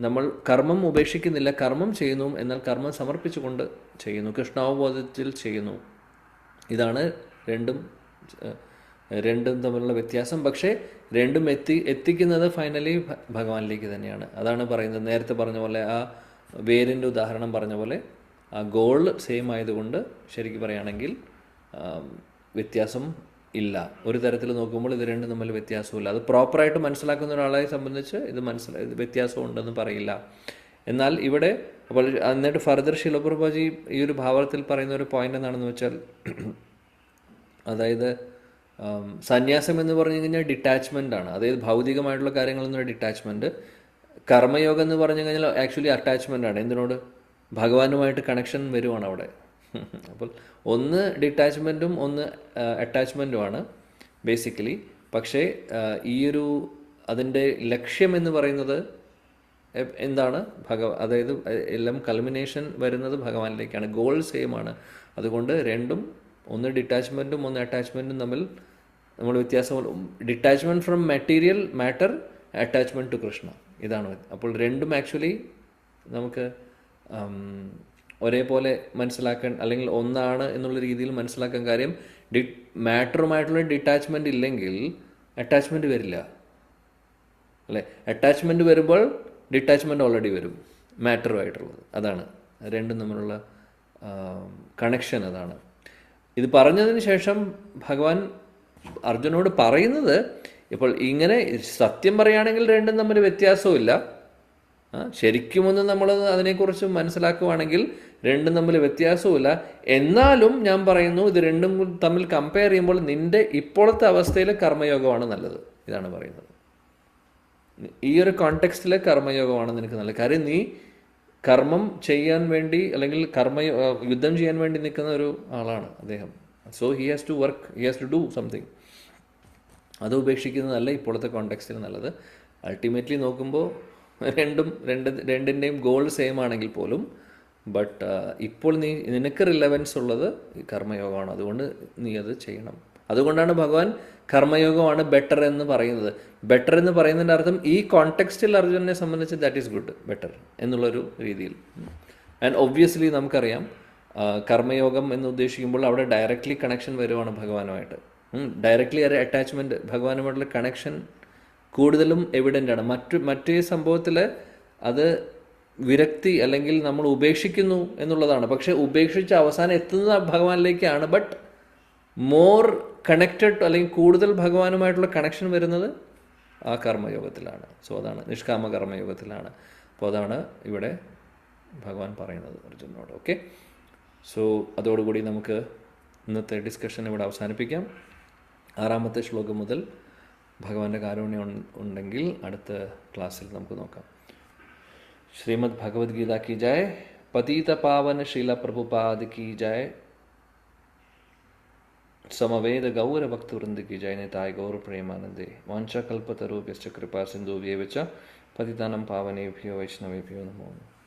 നമ്മൾ കർമ്മം ഉപേക്ഷിക്കുന്നില്ല, കർമ്മം ചെയ്യുന്നു, എന്നാൽ കർമ്മം സമർപ്പിച്ചുകൊണ്ട് ചെയ്യുന്നു, കൃഷ്ണാവബോധത്തിൽ ചെയ്യുന്നു. ഇതാണ് രണ്ടും തമ്മിലുള്ള വ്യത്യാസം. പക്ഷേ രണ്ടും എത്തിക്കുന്നത് ഫൈനലി ഭഗവാനിലേക്ക് തന്നെയാണ്. അതാണ് പറയുന്നത്, നേരത്തെ പറഞ്ഞ പോലെ, ആ വേരിൻ്റെ ഉദാഹരണം പറഞ്ഞ പോലെ, ആ ഗോൾ സെയിം ആയതുകൊണ്ട് ശരിക്കും പറയുകയാണെങ്കിൽ വ്യത്യാസം ഇല്ല. ഒരു തരത്തിൽ നോക്കുമ്പോൾ ഇത് രണ്ടും തമ്മിൽ വ്യത്യാസമില്ല. അത് പ്രോപ്പറായിട്ട് മനസ്സിലാക്കുന്ന ഒരാളെ സംബന്ധിച്ച് ഇത് വ്യത്യാസം ഉണ്ടെന്ന് പറയില്ല. എന്നാൽ ഇവിടെ അപ്പോൾ എന്നിട്ട് ഫർദർ ശിലപ്രഭാജി ഈ ഒരു ഭാവത്തിൽ പറയുന്ന ഒരു പോയിന്റ് എന്താണെന്ന് വെച്ചാൽ, അതായത് സന്യാസം എന്ന് പറഞ്ഞു കഴിഞ്ഞാൽ ഡിറ്റാച്ച്മെൻ്റ് ആണ്, അതായത് ഭൗതികമായിട്ടുള്ള കാര്യങ്ങളിൽ നിന്നൊരു ഡിറ്റാച്ച്മെൻറ്റ്. കർമ്മയോഗം എന്ന് പറഞ്ഞു കഴിഞ്ഞാൽ ആക്ച്വലി അറ്റാച്ച്മെൻ്റ് ആണ്. എന്തിനോട്? ഭഗവാനുമായിട്ട് കണക്ഷൻ വരുവാണ് അവിടെ. അപ്പോൾ ഒന്ന് ഡിറ്റാച്ച്മെൻറ്റും ഒന്ന് അറ്റാച്ച്മെൻറ്റുമാണ് ബേസിക്കലി. പക്ഷേ അതിൻ്റെ ലക്ഷ്യം എന്ന് പറയുന്നത് എന്താണ്? അതായത് എല്ലാം കൾമിനേഷൻ വരുന്നത് ഭഗവാനിലേക്കാണ്. ഗോൾ സെയിം ആണ്. അതുകൊണ്ട് രണ്ടും, ഒന്ന് ഡിറ്റാച്ച്മെൻറ്റും ഒന്ന് അറ്റാച്ച്മെൻറ്റും തമ്മിൽ നമ്മൾ വ്യത്യാസം. Detachment from material matter, attachment to Krishna, ഇതാണ്. അപ്പോൾ രണ്ടും ആക്ച്വലി നമുക്ക് ഒരേപോലെ മനസ്സിലാക്കാൻ, അല്ലെങ്കിൽ ഒന്നാണ് എന്നുള്ള രീതിയിൽ മനസ്സിലാക്കാൻ കാര്യം, മാറ്ററുമായിട്ടുള്ള ഡിറ്റാച്ച്മെൻറ്റ് ഇല്ലെങ്കിൽ അറ്റാച്ച്മെൻറ്റ് വരില്ല, അല്ലേ? അറ്റാച്ച്മെൻറ്റ് വരുമ്പോൾ ഡിറ്റാച്ച്മെൻറ്റ് ഓൾറെഡി വരും മാറ്ററുമായിട്ടുള്ളത്. അതാണ് രണ്ടും തമ്മിലുള്ള കണക്ഷൻ. അതാണ് ഇത് പറഞ്ഞതിന് ശേഷം ഭഗവാൻ അർജുനോട് പറയുന്നത്. ഇപ്പോൾ ഇങ്ങനെ സത്യം പറയുകയാണെങ്കിൽ രണ്ടും തമ്മിൽ വ്യത്യാസമില്ല. ശരിക്കും ഒന്ന് നമ്മൾ അതിനെക്കുറിച്ച് മനസ്സിലാക്കുകയാണെങ്കിൽ രണ്ടും തമ്മിൽ വ്യത്യാസമില്ല. എന്നാലും ഞാൻ പറയുന്നു, ഇത് രണ്ടും തമ്മിൽ കമ്പയർ ചെയ്യുമ്പോൾ നിൻ്റെ ഇപ്പോഴത്തെ അവസ്ഥയിൽ കർമ്മയോഗമാണ് നല്ലത്. ഇതാണ് പറയുന്നത്. ഈ ഒരു കോണ്ടെക്സ്റ്റിലെ കർമ്മയോഗമാണ് നിനക്ക് നല്ലത്. കാര്യം നീ കർമ്മം ചെയ്യാൻ വേണ്ടി, അല്ലെങ്കിൽ യുദ്ധം ചെയ്യാൻ വേണ്ടി നിൽക്കുന്ന ഒരു ആളാണ് അദ്ദേഹം. So he has to work, he has to do something. അത് ഉപേക്ഷിക്കുന്നതല്ല ഇപ്പോഴത്തെ കോണ്ടെക്സ്റ്റിൽ നല്ലത്. അൾട്ടിമേറ്റ്ലി നോക്കുമ്പോൾ രണ്ടിൻ്റെയും ഗോൾ സെയിം ആണെങ്കിൽ പോലും, ബട്ട് ഇപ്പോൾ നിനക്ക് റിലവൻസ് ഉള്ളത് കർമ്മയോഗമാണ്. അതുകൊണ്ട് നീ അത് ചെയ്യണം. അതുകൊണ്ടാണ് ഭഗവാൻ കർമ്മയോഗമാണ് ബെറ്റർ എന്ന് പറയുന്നത്. ബെറ്റർ എന്ന് പറയുന്നതിൻ്റെ അർത്ഥം ഈ കോണ്ടെക്സ്റ്റിൽ അർജുനനെ സംബന്ധിച്ച് ദാറ്റ് ഈസ് ഗുഡ്, ബെറ്റർ എന്നുള്ളൊരു രീതിയിൽ. ആൻഡ് ഒബ്വിയസ്ലി നമുക്കറിയാം, കർമ്മയോഗം എന്ന് ഉദ്ദേശിക്കുമ്പോൾ അവിടെ ഡയറക്റ്റ്ലി കണക്ഷൻ വരുവാണ് ഭഗവാനുമായിട്ട്. ഡയറക്റ്റ്ലി ഒരു അറ്റാച്ച്മെൻറ്റ്, ഭഗവാനുമായിട്ടുള്ള കണക്ഷൻ കൂടുതലും എവിഡൻ്റ് ആണ്. മറ്റേ സംഭവത്തിൽ അത് വിരക്തി, അല്ലെങ്കിൽ നമ്മൾ ഉപേക്ഷിക്കുന്നു എന്നുള്ളതാണ്. പക്ഷേ ഉപേക്ഷിച്ച് അവസാനം എത്തുന്നത് ഭഗവാനിലേക്കാണ്. ബട്ട് മോർ കണക്റ്റഡ്, അല്ലെങ്കിൽ കൂടുതൽ ഭഗവാനുമായിട്ടുള്ള കണക്ഷൻ വരുന്നത് ആ കർമ്മയോഗത്തിലാണ്. സോ അതാണ് നിഷ്കാമ കർമ്മയോഗത്തിലാണ്. അപ്പോൾ അതാണ് ഇവിടെ ഭഗവാൻ പറയുന്നത് അർജുനോട്. ഓക്കെ, സോ അതോടുകൂടി നമുക്ക് ഇന്നത്തെ ഡിസ്കഷൻ ഇവിടെ അവസാനിപ്പിക്കാം. 6ാമത്തെ ശ്ലോകം മുതൽ ഭഗവാന്റെ കാരുണ്യം ഉണ്ടെങ്കിൽ അടുത്ത ക്ലാസ്സിൽ നമുക്ക് നോക്കാം. ശ്രീമദ് ഭഗവത്ഗീത കി ജയ, പതീത പാവന ശീല പ്രഭുപാദ് കി ജയ, സമവേദ ഗൗര ഭക്തവൃന്ദ കി ജയ, നിതായ ഗൗര പ്രേമാനന്ദേ. വാഞ്ചാകൽപതരുഭ്യശ്ച കൃപാ സിന്ധുഭ്യേവ ച പതിതാനം പാവനേഭ്യോ വൈഷ്ണവേഭ്യോ നമോ നമഃ.